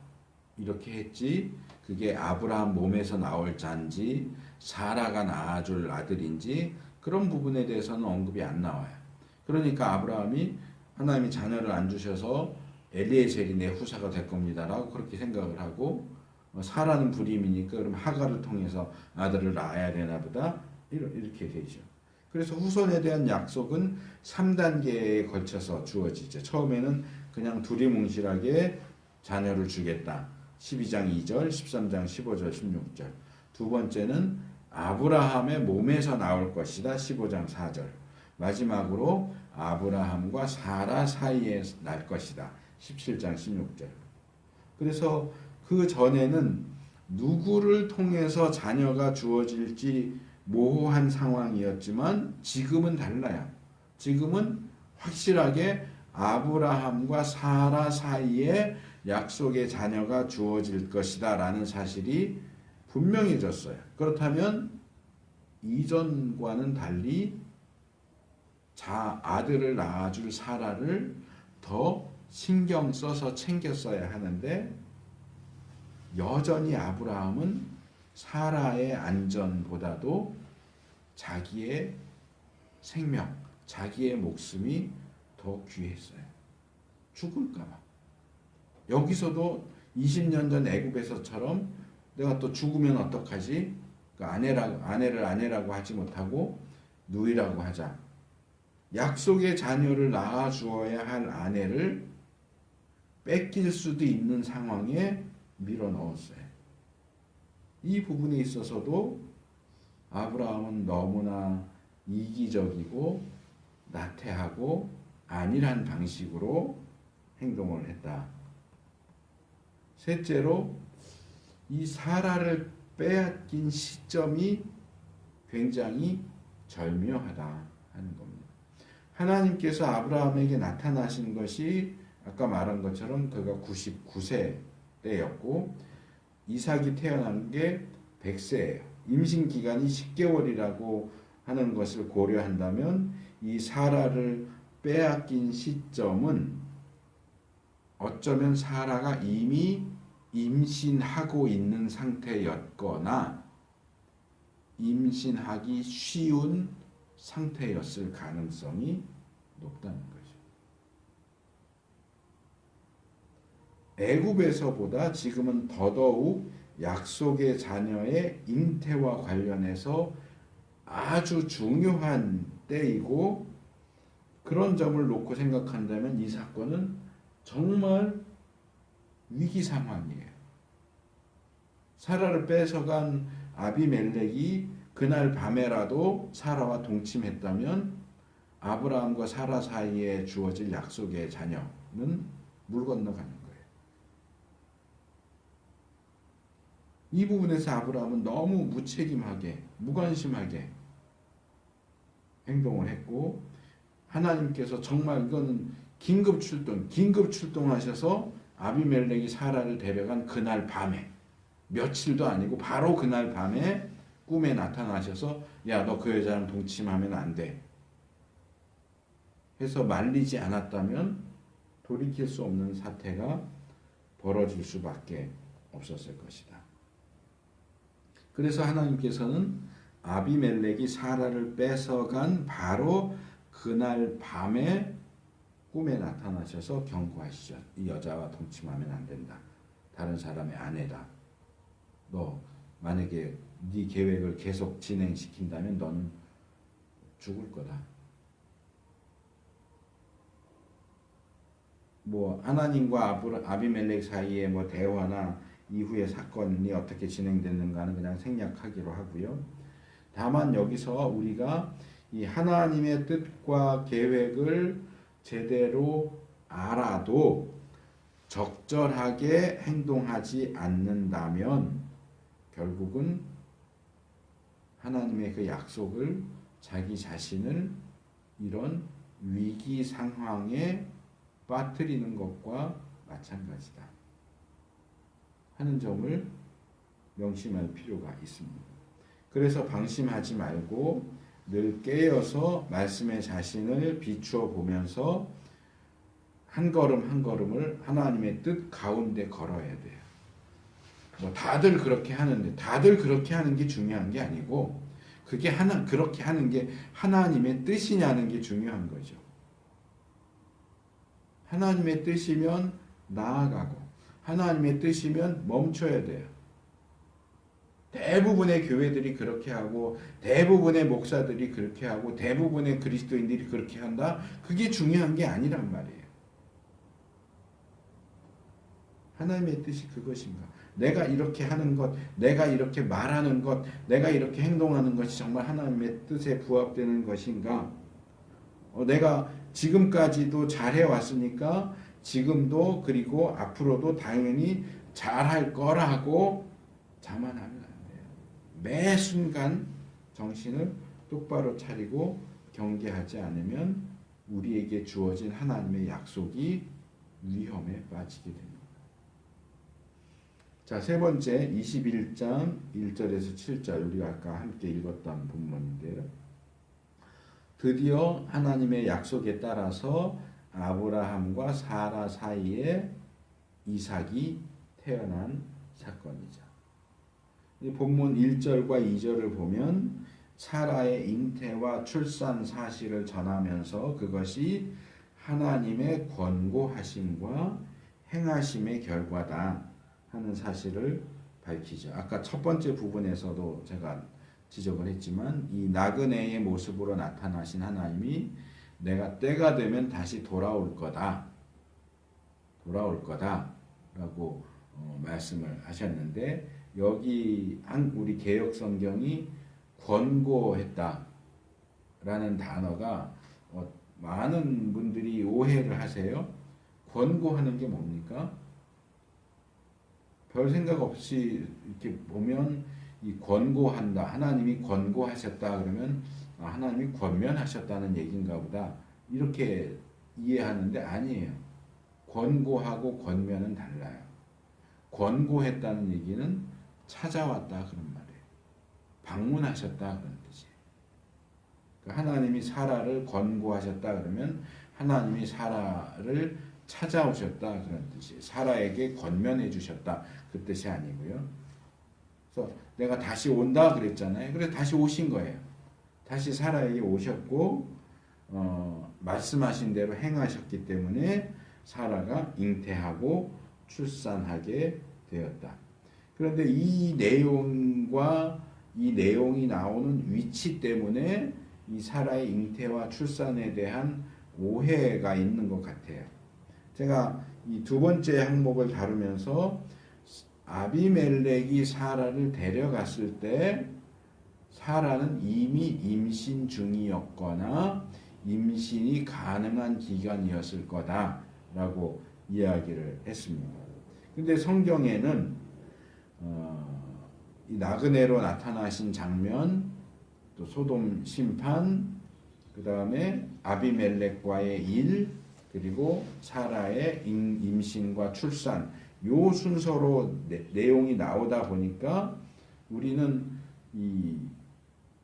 이렇게 했지 그게 아브라함 몸에서 나올 자인지 사라가 낳아줄 아들인지 그런 부분에 대해서는 언급이 안 나와요. 그러니까 아브라함이 하나님이 자녀를 안 주셔서 엘리에셀이 내 후사가 될 겁니다라고 그렇게 생각을 하고 사라는 불임이니까 그럼 하갈을 통해서 아들을 낳아야 되나 보다 이렇게 되죠. 그래서 후손에 대한 약속은 3단계에 걸쳐서 주어지죠. 처음에는 그냥 두리뭉실하게 자녀를 주겠다. 12장 2절, 13장 15절, 16절. 두 번째는 아브라함의 몸에서 나올 것이다. 15장 4절. 마지막으로 아브라함과 사라 사이에 날 것이다. 17장 16절. 그래서 그 전에는 누구를 통해서 자녀가 주어질지 모호한 상황이었지만 지금은 달라요. 지금은 확실하게 아브라함과 사라 사이에 약속의 자녀가 주어질 것이다 라는 사실이 분명해졌어요. 그렇다면 이전과는 달리 아들을 낳아줄 사라를 더 신경 써서 챙겼어야 하는데 여전히 아브라함은 사라의 안전보다도 자기의 생명, 자기의 목숨이 더 귀했어요. 죽을까봐. 여기서도 20년 전 애굽에서처럼 내가 또 죽으면 어떡하지? 아내를 아내라고 하지 못하고 누이라고 하자. 약속의 자녀를 낳아 주어야 할 아내를 뺏길 수도 있는 상황에 밀어넣었어요. 이 부분에 있어서도 아브라함은 너무나 이기적이고 나태하고 안일한 방식으로 행동을 했다. 셋째로 이 사라를 빼앗긴 시점이 굉장히 절묘하다 하는 겁니다. 하나님께서 아브라함에게 나타나신 것이 아까 말한 것처럼 그가 99세 때였고 이삭이 태어난 게 100세예요. 임신 기간이 10개월이라고 하는 것을 고려한다면 이 사라를 빼앗긴 시점은 어쩌면 사라가 이미 임신하고 있는 상태였거나 임신하기 쉬운 상태였을 가능성이 높다는 거죠. 애굽에서보다 지금은 더더욱 약속의 자녀의 잉태와 관련해서 아주 중요한 때이고, 그런 점을 놓고 생각한다면 이 사건은 정말 위기 상황이에요. 사라를 뺏어간 아비멜렉이 그날 밤에라도 사라와 동침했다면 아브라함과 사라 사이에 주어질 약속의 자녀는 물 건너가는 거예요. 이 부분에서 아브라함은 너무 무책임하게, 무관심하게 행동을 했고, 하나님께서 정말 이거는 긴급 출동하셔서 아비멜렉이 사라를 데려간 그날 밤에, 며칠도 아니고 바로 그날 밤에 꿈에 나타나셔서 야, 너 그 여자랑 동침하면 안 돼 해서 말리지 않았다면 돌이킬 수 없는 사태가 벌어질 수밖에 없었을 것이다. 그래서 하나님께서는 아비멜렉이 사라를 뺏어간 바로 그날 밤에 꿈에 나타나셔서 경고하시죠. 이 여자와 동침하면 안 된다. 다른 사람의 아내다. 너 만약에 네 계획을 계속 진행시킨다면 너는 죽을 거다. 뭐 하나님과 아비멜렉 사이에 뭐 대화나 이후의 사건이 어떻게 진행됐는가는 그냥 생략하기로 하고요. 다만 여기서 우리가 이 하나님의 뜻과 계획을 제대로 알아도 적절하게 행동하지 않는다면 결국은 하나님의 그 약속을 자기 자신을 이런 위기 상황에 빠뜨리는 것과 마찬가지다 하는 점을 명심할 필요가 있습니다. 그래서 방심하지 말고 늘 깨어서 말씀의 자신을 비추어 보면서 한 걸음 한 걸음을 하나님의 뜻 가운데 걸어야 돼요. 뭐 다들 그렇게 하는데, 다들 그렇게 하는 게 중요한 게 아니고, 그게 그렇게 하는 게 하나님의 뜻이냐는 게 중요한 거죠. 하나님의 뜻이면 나아가고, 하나님의 뜻이면 멈춰야 돼요. 대부분의 교회들이 그렇게 하고, 대부분의 목사들이 그렇게 하고, 대부분의 그리스도인들이 그렇게 한다. 그게 중요한 게 아니란 말이에요. 하나님의 뜻이 그것인가? 내가 이렇게 하는 것, 내가 이렇게 말하는 것, 내가 이렇게 행동하는 것이 정말 하나님의 뜻에 부합되는 것인가? 내가 지금까지도 잘해왔으니까 지금도 그리고 앞으로도 당연히 잘할 거라고 자만하면 안 돼요. 매 순간 정신을 똑바로 차리고 경계하지 않으면 우리에게 주어진 하나님의 약속이 위험에 빠지게 됩니다. 자, 세 번째 21장 1절에서 7절 우리가 아까 함께 읽었던 본문인데요. 드디어 하나님의 약속에 따라서 아브라함과 사라 사이에 이삭이 태어난 사건이죠. 이 본문 1절과 2절을 보면 사라의 잉태와 출산 사실을 전하면서 그것이 하나님의 권고하심과 행하심의 결과다 하는 사실을 밝히죠. 아까 첫 번째 부분에서도 제가 지적을 했지만 이 나그네의 모습으로 나타나신 하나님이 내가 때가 되면 다시 돌아올 거다라고 말씀을 하셨는데, 여기 우리 개역 성경이 권고했다라는 단어가 많은 분들이 오해를 하세요. 권고하는 게 뭡니까? 별 생각 없이 이렇게 보면 이 권고한다, 하나님이 권고하셨다 그러면 하나님이 권면하셨다는 얘기인가 보다 이렇게 이해하는데 아니에요. 권고하고 권면은 달라요. 권고했다는 얘기는 찾아왔다 그런 말이에요. 방문하셨다 그런 뜻이에요. 그러니까 하나님이 사라를 권고하셨다 그러면 하나님이 사라를 찾아오셨다 그런 뜻이에요. 사라에게 권면해 주셨다 그 뜻이 아니고요. 그래서 내가 다시 온다 그랬잖아요. 그래서 다시 오신 거예요. 다시 사라에게 오셨고 말씀하신 대로 행하셨기 때문에 사라가 잉태하고 출산하게 되었다. 그런데 이 내용과 이 내용이 나오는 위치 때문에 이 사라의 잉태와 출산에 대한 오해가 있는 것 같아요. 제가 이 두 번째 항목을 다루면서 아비멜렉이 사라를 데려갔을 때 사라는 이미 임신 중이었거나 임신이 가능한 기간이었을 거다라고 이야기를 했습니다. 근데 성경에는 이 나그네로 나타나신 장면, 또 소돔 심판, 그 다음에 아비멜렉과의 일, 그리고 사라의 임신과 출산, 요 순서로 내용이 나오다 보니까 우리는 이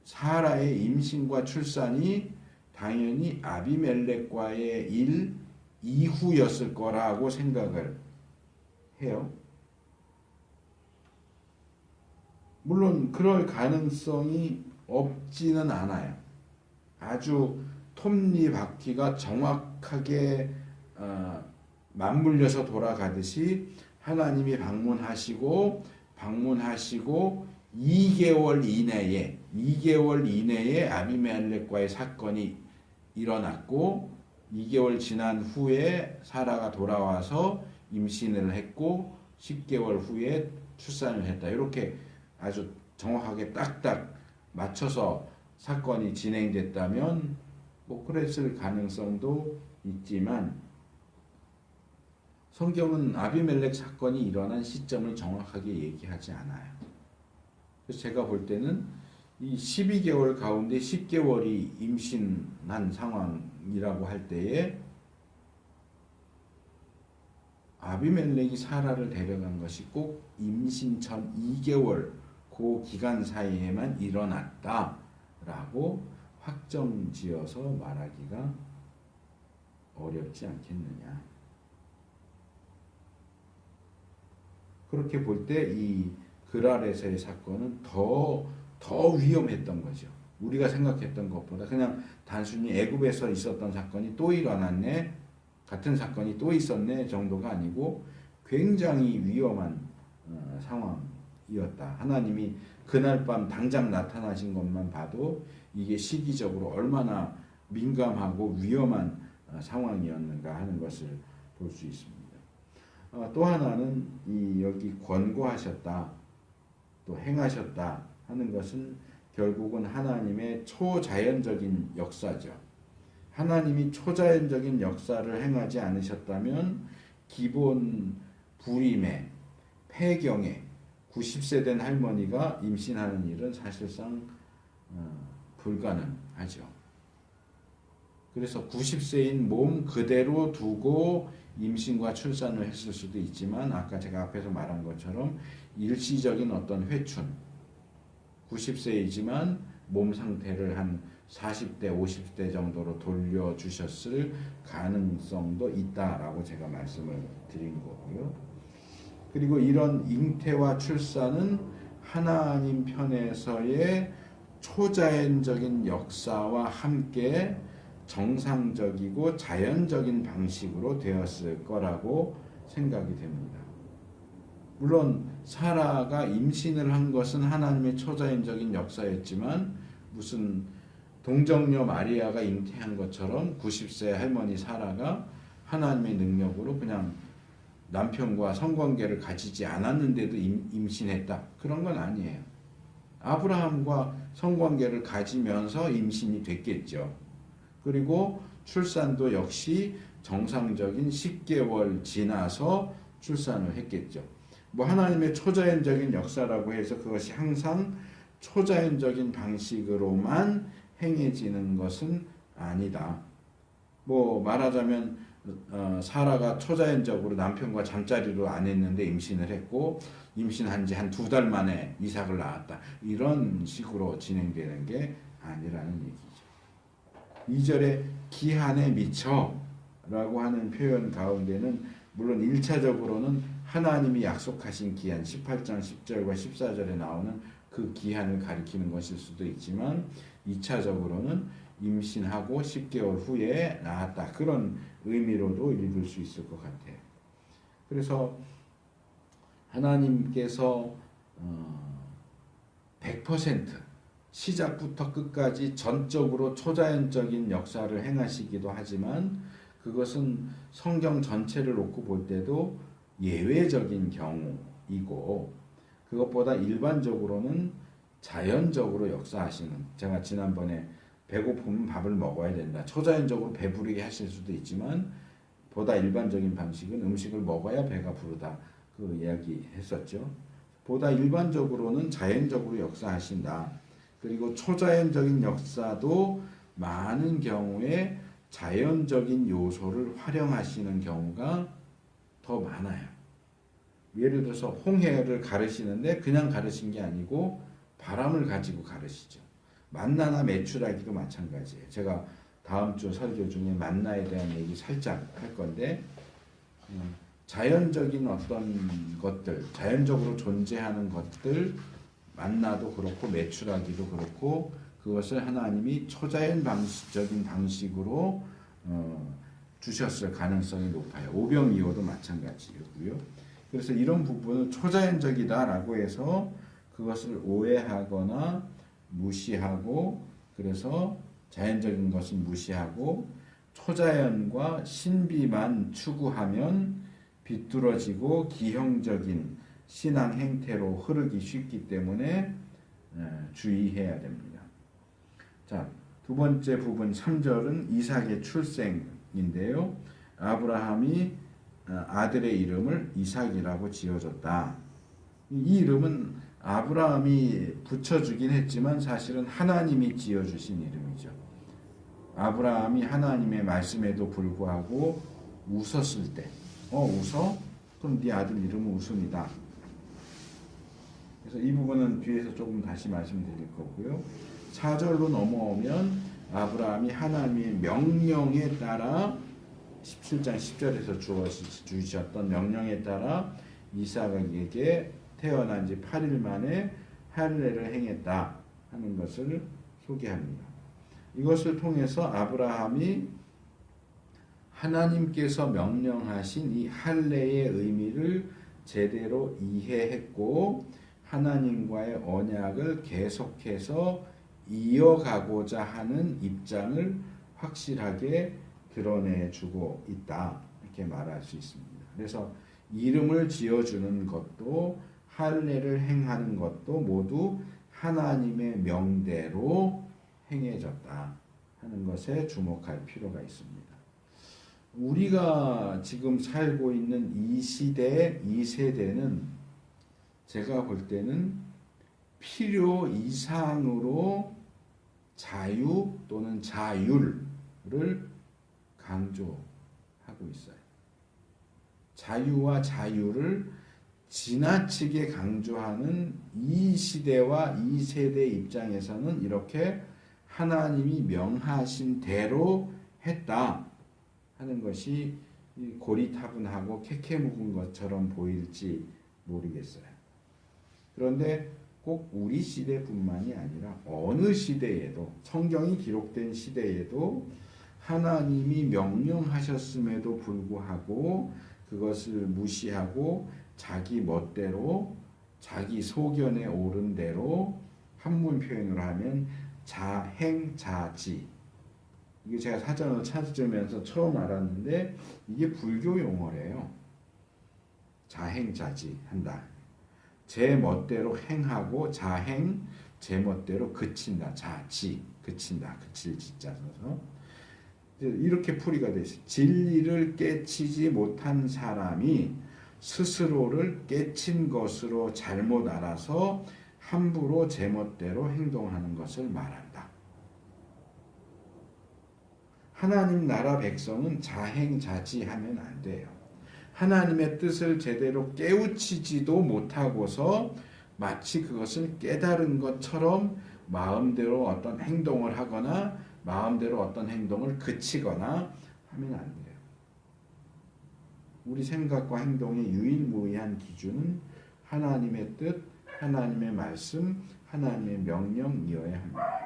사라의 임신과 출산이 당연히 아비멜렉과의 일 이후였을 거라고 생각을 해요. 물론 그럴 가능성이 없지는 않아요. 아주 톱니바퀴가 정확하게 맞물려서 돌아가듯이 하나님이 방문하시고 2개월 이내에 아비멜렉과의 사건이 일어났고 2개월 지난 후에 사라가 돌아와서 임신을 했고 10개월 후에 출산을 했다. 이렇게 아주 정확하게 딱딱 맞춰서 사건이 진행됐다면 뭐 그랬을 가능성도 있지만 성경은 아비멜렉 사건이 일어난 시점을 정확하게 얘기하지 않아요. 그래서 제가 볼 때는 이 12개월 가운데 10개월이 임신한 상황이라고 할 때에 아비멜렉이 사라를 데려간 것이 꼭 임신 전 2개월 그 기간 사이에만 일어났다라고 확정지어서 말하기가 어렵지 않겠느냐. 그렇게 볼 때 이 그랄에서의 사건은 더 위험했던 거죠. 우리가 생각했던 것보다 그냥 단순히 애굽에서 있었던 사건이 또 일어났네, 같은 사건이 또 있었네 정도가 아니고 굉장히 위험한 상황이었다. 하나님이 그날 밤 당장 나타나신 것만 봐도 이게 시기적으로 얼마나 민감하고 위험한 상황이었는가 하는 것을 볼 수 있습니다. 또 하나는 이 여기 권고하셨다, 또 행하셨다 하는 것은 결국은 하나님의 초자연적인 역사죠. 하나님이 초자연적인 역사를 행하지 않으셨다면 기본 불임에 폐경에 90세 된 할머니가 임신하는 일은 사실상 불가능하죠. 그래서 90세인 몸 그대로 두고 임신과 출산을 했을 수도 있지만 아까 제가 앞에서 말한 것처럼 일시적인 어떤 회춘, 90세이지만 몸 상태를 한 40대, 50대 정도로 돌려주셨을 가능성도 있다라고 제가 말씀을 드린 거고요. 그리고 이런 잉태와 출산은 하나님 편에서의 초자연적인 역사와 함께 정상적이고 자연적인 방식으로 되었을 거라고 생각이 됩니다. 물론 사라가 임신을 한 것은 하나님의 초자연적인 역사였지만 무슨 동정녀 마리아가 잉태한 것처럼 90세 할머니 사라가 하나님의 능력으로 그냥 남편과 성관계를 가지지 않았는데도 임신했다. 그런 건 아니에요. 아브라함과 성관계를 가지면서 임신이 됐겠죠. 그리고 출산도 역시 정상적인 10개월 지나서 출산을 했겠죠. 뭐 하나님의 초자연적인 역사라고 해서 그것이 항상 초자연적인 방식으로만 행해지는 것은 아니다. 뭐 말하자면 사라가 초자연적으로 남편과 잠자리로 안 했는데 임신을 했고 임신한 지 한 2달 만에 이삭을 낳았다. 이런 식으로 진행되는 게 아니라는 얘기죠. 2절에 기한에 미쳐 라고 하는 표현 가운데는 물론 1차적으로는 하나님이 약속하신 기한 18장 10절과 14절에 나오는 그 기한을 가리키는 것일 수도 있지만 2차적으로는 임신하고 10개월 후에 낳았다. 그런 의미로도 읽을 수 있을 것 같아요. 그래서 하나님께서 100% 시작부터 끝까지 전적으로 초자연적인 역사를 행하시기도 하지만 그것은 성경 전체를 놓고 볼 때도 예외적인 경우이고 그것보다 일반적으로는 자연적으로 역사하시는 제가 지난번에 배고프면 밥을 먹어야 된다. 초자연적으로 배부르게 하실 수도 있지만 보다 일반적인 방식은 음식을 먹어야 배가 부르다. 그 이야기 했었죠. 보다 일반적으로는 자연적으로 역사하신다. 그리고 초자연적인 역사도 많은 경우에 자연적인 요소를 활용하시는 경우가 더 많아요. 예를 들어서 홍해를 가르시는데 그냥 가르신 게 아니고 바람을 가지고 가르시죠. 만나나 메추라기도 마찬가지예요. 제가 다음 주 설교 중에 만나에 대한 얘기 살짝 할 건데 자연적인 어떤 것들, 자연적으로 존재하는 것들 만나도 그렇고 메추라기도 그렇고 그것을 하나님이 초자연 방식적인 방식으로 주셨을 가능성이 높아요. 오병이어도 마찬가지고요. 그래서 이런 부분을 초자연적이다라고 해서 그것을 오해하거나 무시하고 그래서 자연적인 것은 무시하고 초자연과 신비만 추구하면 비뚤어지고 기형적인 신앙 행태로 흐르기 쉽기 때문에 주의해야 됩니다. 자, 두 번째 부분 3절은 이삭의 출생인데요. 아브라함이 아들의 이름을 이삭이라고 지어줬다. 이 이름은 아브라함이 붙여주긴 했지만 사실은 하나님이 지어주신 이름이죠. 아브라함이 하나님의 말씀에도 불구하고 웃었을 때 웃어? 그럼 네 아들 이름은 웃음이다. 그래서 이 부분은 뒤에서 조금 다시 말씀드릴 거고요. 4절로 넘어오면 아브라함이 하나님의 명령에 따라 17장 10절에서 주셨던 명령에 따라 이삭에게 태어난 지 8일 만에 할례를 행했다 하는 것을 소개합니다. 이것을 통해서 아브라함이 하나님께서 명령하신 이 할례의 의미를 제대로 이해했고 하나님과의 언약을 계속해서 이어가고자 하는 입장을 확실하게 드러내주고 있다 이렇게 말할 수 있습니다. 그래서 이름을 지어주는 것도 할례를 행하는 것도 모두 하나님의 명대로 행해졌다 하는 것에 주목할 필요가 있습니다. 우리가 지금 살고 있는 이 시대, 이 세대는 제가 볼 때는 필요 이상으로 자유 또는 자율을 강조하고 있어요. 자유와 자유를 지나치게 강조하는 이 시대와 이 세대 입장에서는 이렇게 하나님이 명하신 대로 했다 하는 것이 고리타분하고 캐캐묵은 것처럼 보일지 모르겠어요. 그런데 꼭 우리 시대뿐만이 아니라 어느 시대에도 성경이 기록된 시대에도 하나님이 명령하셨음에도 불구하고 그것을 무시하고 자기 멋대로 자기 소견에 오른 대로 한문 표현으로 하면 자행자지. 이게 제가 사전을 찾으면서 처음 알았는데 이게 불교 용어래요. 자행자지 한다. 제 멋대로 행하고 자행, 제 멋대로 그친다. 자지, 그친다. 그칠 지자 써서 이렇게 풀이가 돼 있어요. 진리를 깨치지 못한 사람이 스스로를 깨친 것으로 잘못 알아서 함부로 제멋대로 행동하는 것을 말한다. 하나님 나라 백성은 자행자지하면 안 돼요. 하나님의 뜻을 제대로 깨우치지도 못하고서 마치 그것을 깨달은 것처럼 마음대로 어떤 행동을 하거나 마음대로 어떤 행동을 그치거나 하면 안 돼요. 우리 생각과 행동의 유일무이한 기준은 하나님의 뜻, 하나님의 말씀, 하나님의 명령이어야 합니다.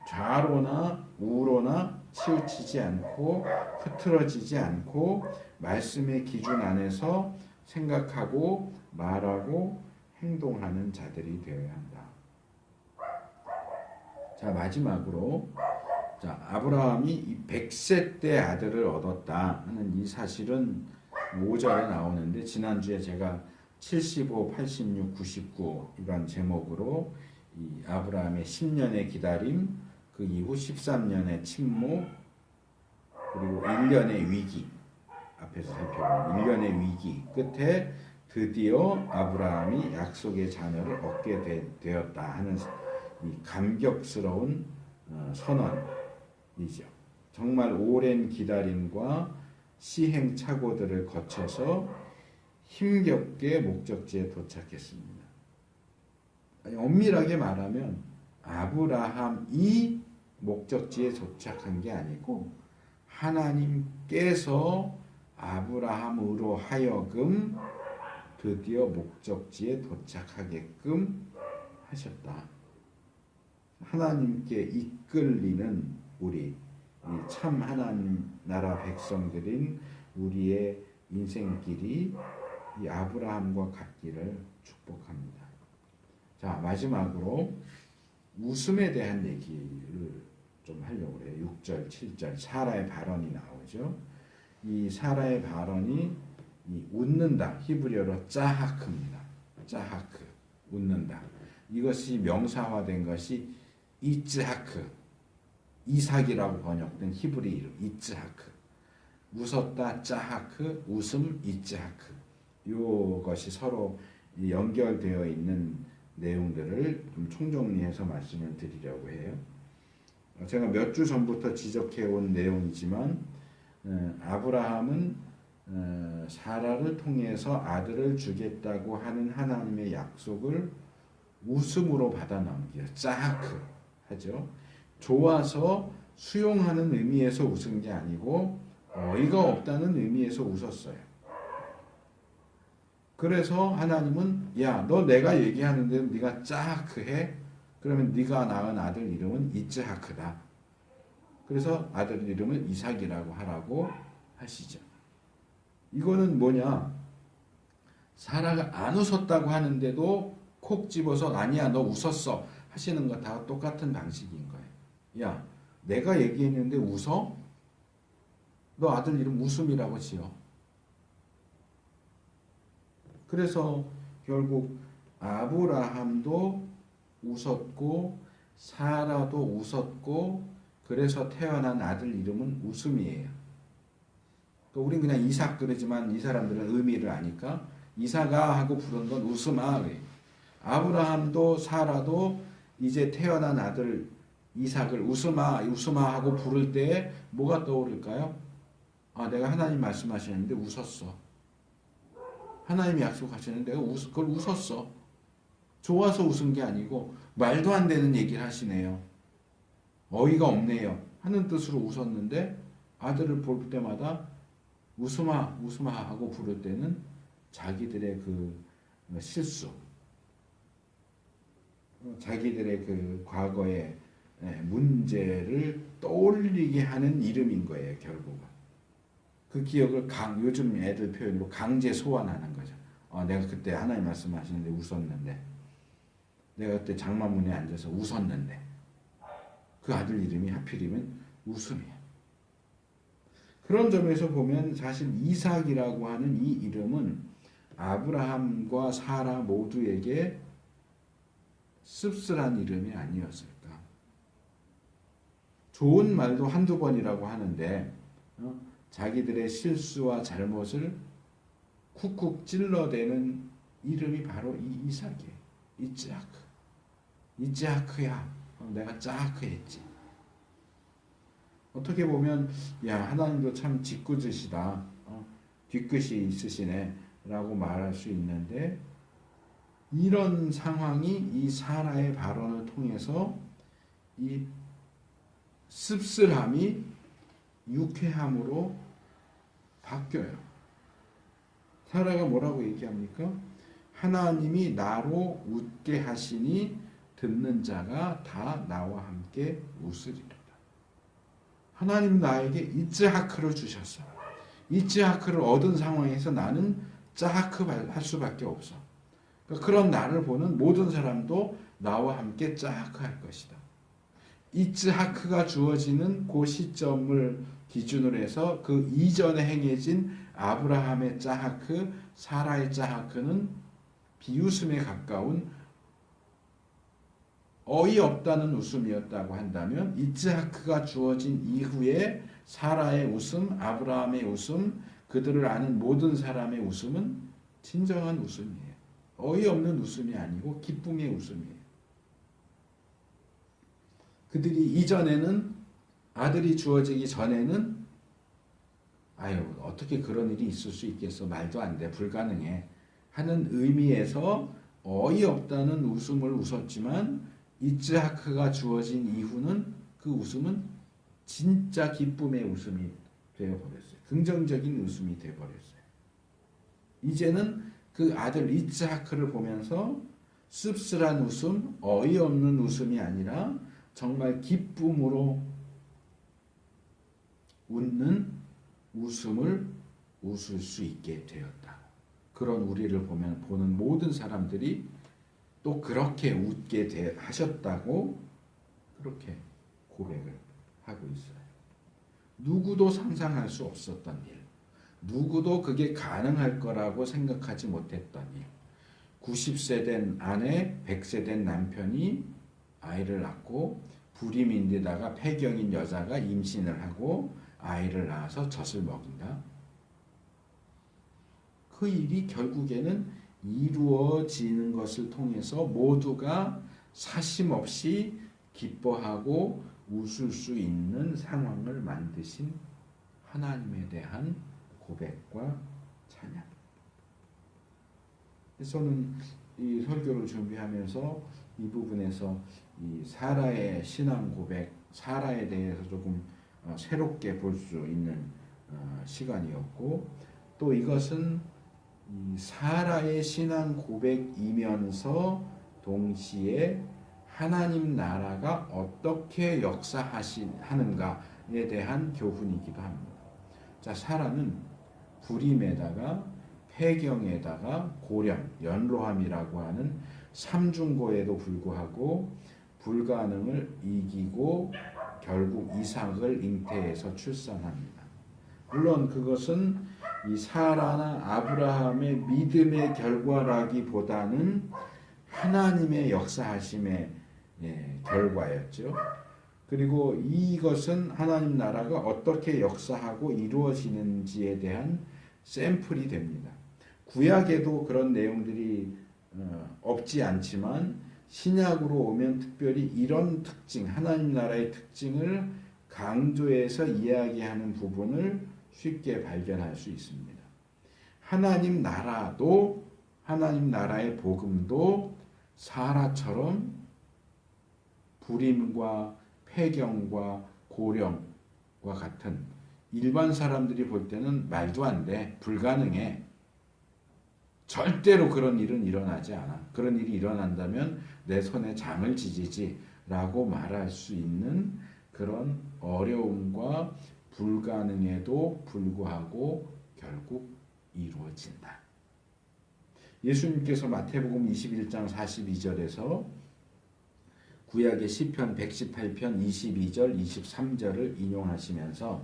좌로나 우로나 치우치지 않고 흐트러지지 않고 말씀의 기준 안에서 생각하고 말하고 행동하는 자들이 되어야 한다. 자, 마지막으로 자, 아브라함이 100세 때 아들을 얻었다 하는 이 사실은 5절에 나오는데, 지난주에 제가 75, 86, 99 이런 제목으로 이 아브라함의 10년의 기다림, 그 이후 13년의 침묵, 그리고 1년의 위기, 앞에서 살펴본 1년의 위기 끝에 드디어 아브라함이 약속의 자녀를 얻게 되었다 하는 이 감격스러운 선언이죠. 정말 오랜 기다림과 시행착오들을 거쳐서 힘겹게 목적지에 도착했습니다. 아니, 엄밀하게 말하면 아브라함이 목적지에 도착한 게 아니고 하나님께서 아브라함으로 하여금 드디어 목적지에 도착하게끔 하셨다. 하나님께 이끌리는 우리, 참 하나님 나라 백성들인 우리의 인생길이 이 아브라함과 같기를 축복합니다. 자, 마지막으로 웃음에 대한 얘기를 좀 하려고 해요. 6절, 7절 사라의 발언이 나오죠. 이 사라의 발언이 이 웃는다, 히브리어로 짜하크입니다. 짜하크, 웃는다. 이것이 명사화된 것이 이츠하크, 이삭이라고 번역된 히브리 이름 이츠하크. 웃었다, 짜하크, 웃음, 이츠하크. 이것이 서로 연결되어 있는 내용들을 좀 총정리해서 말씀을 드리려고 해요. 제가 몇 주 전부터 지적해온 내용이지만 아브라함은 사라를 통해서 아들을 주겠다고 하는 하나님의 약속을 웃음으로 받아 넘기요. 짜하크 하죠. 좋아서 수용하는 의미에서 웃은 게 아니고 어이가 없다는 의미에서 웃었어요. 그래서 하나님은 야, 너 내가 얘기하는데 네가 짜하크해? 그러면 네가 낳은 아들 이름은 이츠하크다. 그래서 아들 이름을 이삭이라고 하라고 하시죠. 이거는 뭐냐? 사라가 안 웃었다고 하는데도 콕 집어서 아니야 너 웃었어 하시는 거 다 똑같은 방식인 거예요. 야, 내가 얘기했는데 웃어? 너 아들 이름 웃음이라고 지어. 그래서 결국 아브라함도 웃었고 사라도 웃었고 그래서 태어난 아들 이름은 웃음이에요. 또 우린 그냥 이삭 그러지만 이 사람들은 의미를 아니까 이삭아 하고 부른 건 웃음아. 아브라함도 사라도 이제 태어난 아들 이삭을 웃음아 웃음아 하고 부를 때 뭐가 떠오를까요? 아, 내가 하나님 말씀하시는데 웃었어. 하나님이 약속하시는데 내가 그걸 웃었어. 좋아서 웃은 게 아니고 말도 안 되는 얘기를 하시네요. 어이가 없네요 하는 뜻으로 웃었는데 아들을 볼 때마다 웃음아 웃음아 하고 부를 때는 자기들의 그 실수, 자기들의 그 과거의 문제를 떠올리게 하는 이름인 거예요. 결국은 그 기억을 요즘 애들 표현으로 강제 소환하는 거죠. 내가 그때 하나님 말씀하시는데 웃었는데, 내가 그때 장마문에 앉아서 웃었는데, 그 아들 이름이 하필이면 웃음이야. 그런 점에서 보면 사실 이삭이라고 하는 이 이름은 아브라함과 사라 모두에게 씁쓸한 이름이 아니었을까. 좋은 말도 한두 번이라고 하는데 자기들의 실수와 잘못을 쿡쿡 찔러대는 이름이 바로 이 이삭이에요. 이츠하크. 이츠하크야. 내가 짜하크 했지. 어떻게 보면 야, 하나님도 참 짓궂으시다. 뒤끝이 있으시네 라고 말할 수 있는데, 이런 상황이 이 사라의 발언을 통해서 이 씁쓸함이 유쾌함으로 바뀌어요. 사라가 뭐라고 얘기합니까? 하나님이 나로 웃게 하시니 듣는 자가 다 나와 함께 웃으리로다. 하나님 나에게 이츠하크를 주셨어. 이츠하크를 얻은 상황에서 나는 짜하크 할 수밖에 없어. 그러니까 그런 나를 보는 모든 사람도 나와 함께 짜하크 할 것이다. 이츠하크가 주어지는 그 시점을 기준으로 해서 그 이전에 행해진 아브라함의 짜하크, 사라의 짜하크는 비웃음에 가까운 어이없다는 웃음이었다고 한다면 이츠하크가 주어진 이후에 사라의 웃음, 아브라함의 웃음, 그들을 아는 모든 사람의 웃음은 진정한 웃음이에요. 어이없는 웃음이 아니고 기쁨의 웃음이에요. 그들이 이전에는 아들이 주어지기 전에는 아유 어떻게 그런 일이 있을 수 있겠어, 말도 안 돼, 불가능해 하는 의미에서 어이없다는 웃음을 웃었지만 이츠하크가 주어진 이후는 그 웃음은 진짜 기쁨의 웃음이 되어버렸어요. 긍정적인 웃음이 되어버렸어요. 이제는 그 아들 이츠하크를 보면서 씁쓸한 웃음, 어이없는 웃음이 아니라 정말 기쁨으로 웃는 웃음을 웃을 수 있게 되었다. 그런 우리를 보는 모든 사람들이 또 그렇게 웃게 하셨다고 그렇게 고백을 하고 있어요. 누구도 상상할 수 없었던 일, 누구도 그게 가능할 거라고 생각하지 못했던 일. 90세 된 아내, 100세 된 남편이 아이를 낳고 불임인데다가 폐경인 여자가 임신을 하고 아이를 낳아서 젖을 먹인다. 그 일이 결국에는 이루어지는 것을 통해서 모두가 사심없이 기뻐하고 웃을 수 있는 상황을 만드신 하나님에 대한 고백과 찬양. 저는 이 설교를 준비하면서 이 부분에서 이 사라의 신앙 고백, 사라에 대해서 조금 새롭게 볼 수 있는 시간이었고, 또 이것은 이 사라의 신앙 고백이면서 동시에 하나님 나라가 어떻게 역사하는가에 대한 교훈이기도 합니다. 자, 사라는 불임에다가 폐경에다가 고령, 연로함이라고 하는 삼중고에도 불구하고 불가능을 이기고 결국 이삭을 잉태해서 출산합니다. 물론 그것은 이 사라나 아브라함의 믿음의 결과라기보다는 하나님의 역사하심의 결과였죠. 그리고 이것은 하나님 나라가 어떻게 역사하고 이루어지는지에 대한 샘플이 됩니다. 구약에도 그런 내용들이 없지 않지만 신약으로 오면 특별히 이런 특징, 하나님 나라의 특징을 강조해서 이야기하는 부분을 쉽게 발견할 수 있습니다. 하나님 나라도, 하나님 나라의 복음도 사라처럼 불임과 폐경과 고령과 같은 일반 사람들이 볼 때는 말도 안 돼, 불가능해, 절대로 그런 일은 일어나지 않아, 그런 일이 일어난다면 내 손에 장을 지지지 라고 말할 수 있는 그런 어려움과 불가능에도 불구하고 결국 이루어진다. 예수님께서 마태복음 21장 42절에서 구약의 시편 118편 22절 23절을 인용하시면서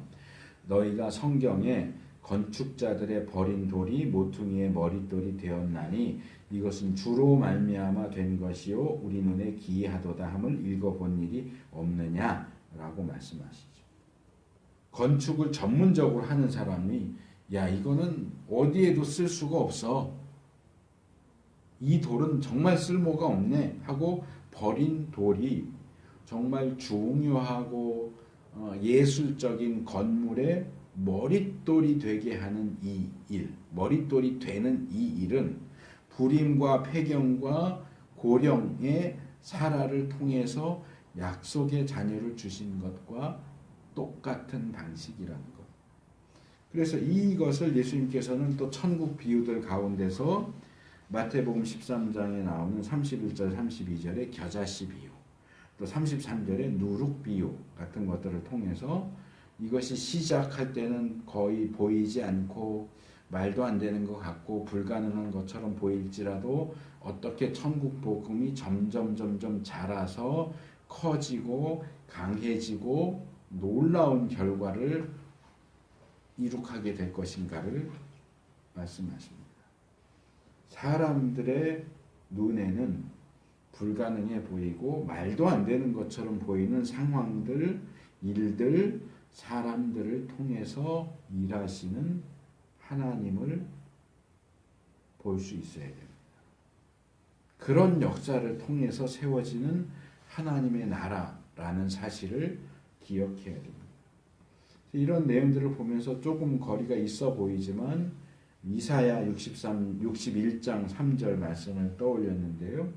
너희가 성경에 건축자들의 버린 돌이 모퉁이의 머릿돌이 되었나니 이것은 주로 말미암아 된 것이요 우리 눈에 기이하도다 함을 읽어본 일이 없느냐라고 말씀하시죠. 건축을 전문적으로 하는 사람이 야 이거는 어디에도 쓸 수가 없어, 이 돌은 정말 쓸모가 없네 하고 버린 돌이 정말 중요하고 예술적인 건물의 머릿돌이 되게 하는 이 일, 머릿돌이 되는 이 일은 불임과 폐경과 고령의 사라를 통해서 약속의 자녀를 주신 것과 똑같은 방식이라는 것. 그래서 이것을 예수님께서는 또 천국 비유들 가운데서 마태복음 13장에 나오는 31절 32절의 겨자씨 비유, 또 33절의 누룩 비유 같은 것들을 통해서 이것이 시작할 때는 거의 보이지 않고 말도 안 되는 것 같고 불가능한 것처럼 보일지라도 어떻게 천국 복음이 점점 자라서 커지고 강해지고 놀라운 결과를 이룩하게 될 것인가를 말씀하십니다. 사람들의 눈에는 불가능해 보이고 말도 안 되는 것처럼 보이는 상황들, 일들, 사람들을 통해서 일하시는 하나님을 볼 수 있어야 됩니다. 그런 역사를 통해서 세워지는 하나님의 나라라는 사실을 기억해야 됩니다. 이런 내용들을 보면서 조금 거리가 있어 보이지만 이사야 61장 3절 말씀을 떠올렸는데요.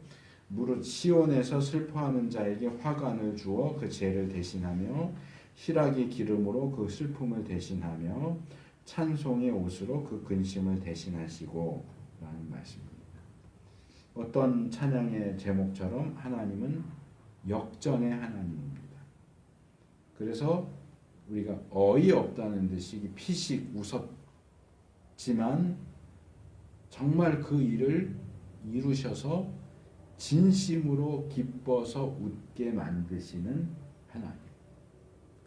무릇 시온에서 슬퍼하는 자에게 화관을 주어 그 죄를 대신하며 희락의 기름으로 그 슬픔을 대신하며 찬송의 옷으로 그 근심을 대신하시고 라는 말씀입니다. 어떤 찬양의 제목처럼 하나님은 역전의 하나님입니다. 그래서 우리가 어이없다는 듯이 피식 웃었지만 정말 그 일을 이루셔서 진심으로 기뻐서 웃게 만드시는 하나님.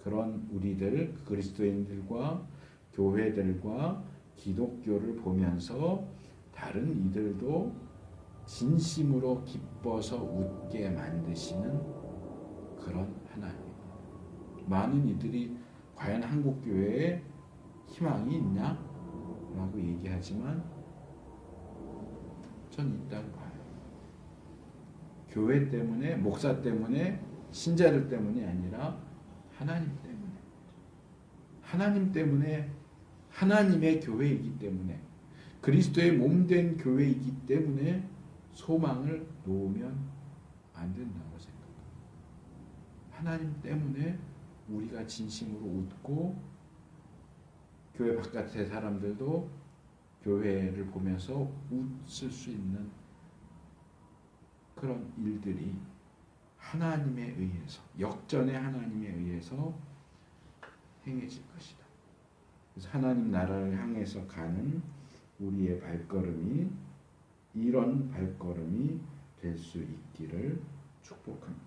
그런 우리들 그리스도인들과 교회들과 기독교를 보면서 다른 이들도 진심으로 기뻐서 웃게 만드시는 그런 하나님. 많은 이들이 과연 한국교회에 희망이 있냐? 라고 얘기하지만 전 있다고 봐요. 교회 때문에, 목사 때문에, 신자들 때문이 아니라 하나님 때문에. 하나님 때문에, 하나님의 교회이기 때문에, 그리스도의 몸된 교회이기 때문에 소망을 놓으면 안 된다고 생각합니다. 하나님 때문에 우리가 진심으로 웃고 교회 바깥의 사람들도 교회를 보면서 웃을 수 있는 그런 일들이 하나님에 의해서, 역전의 하나님에 의해서 행해질 것이다. 그래서 하나님 나라를 향해서 가는 우리의 발걸음이 이런 발걸음이 될 수 있기를 축복합니다.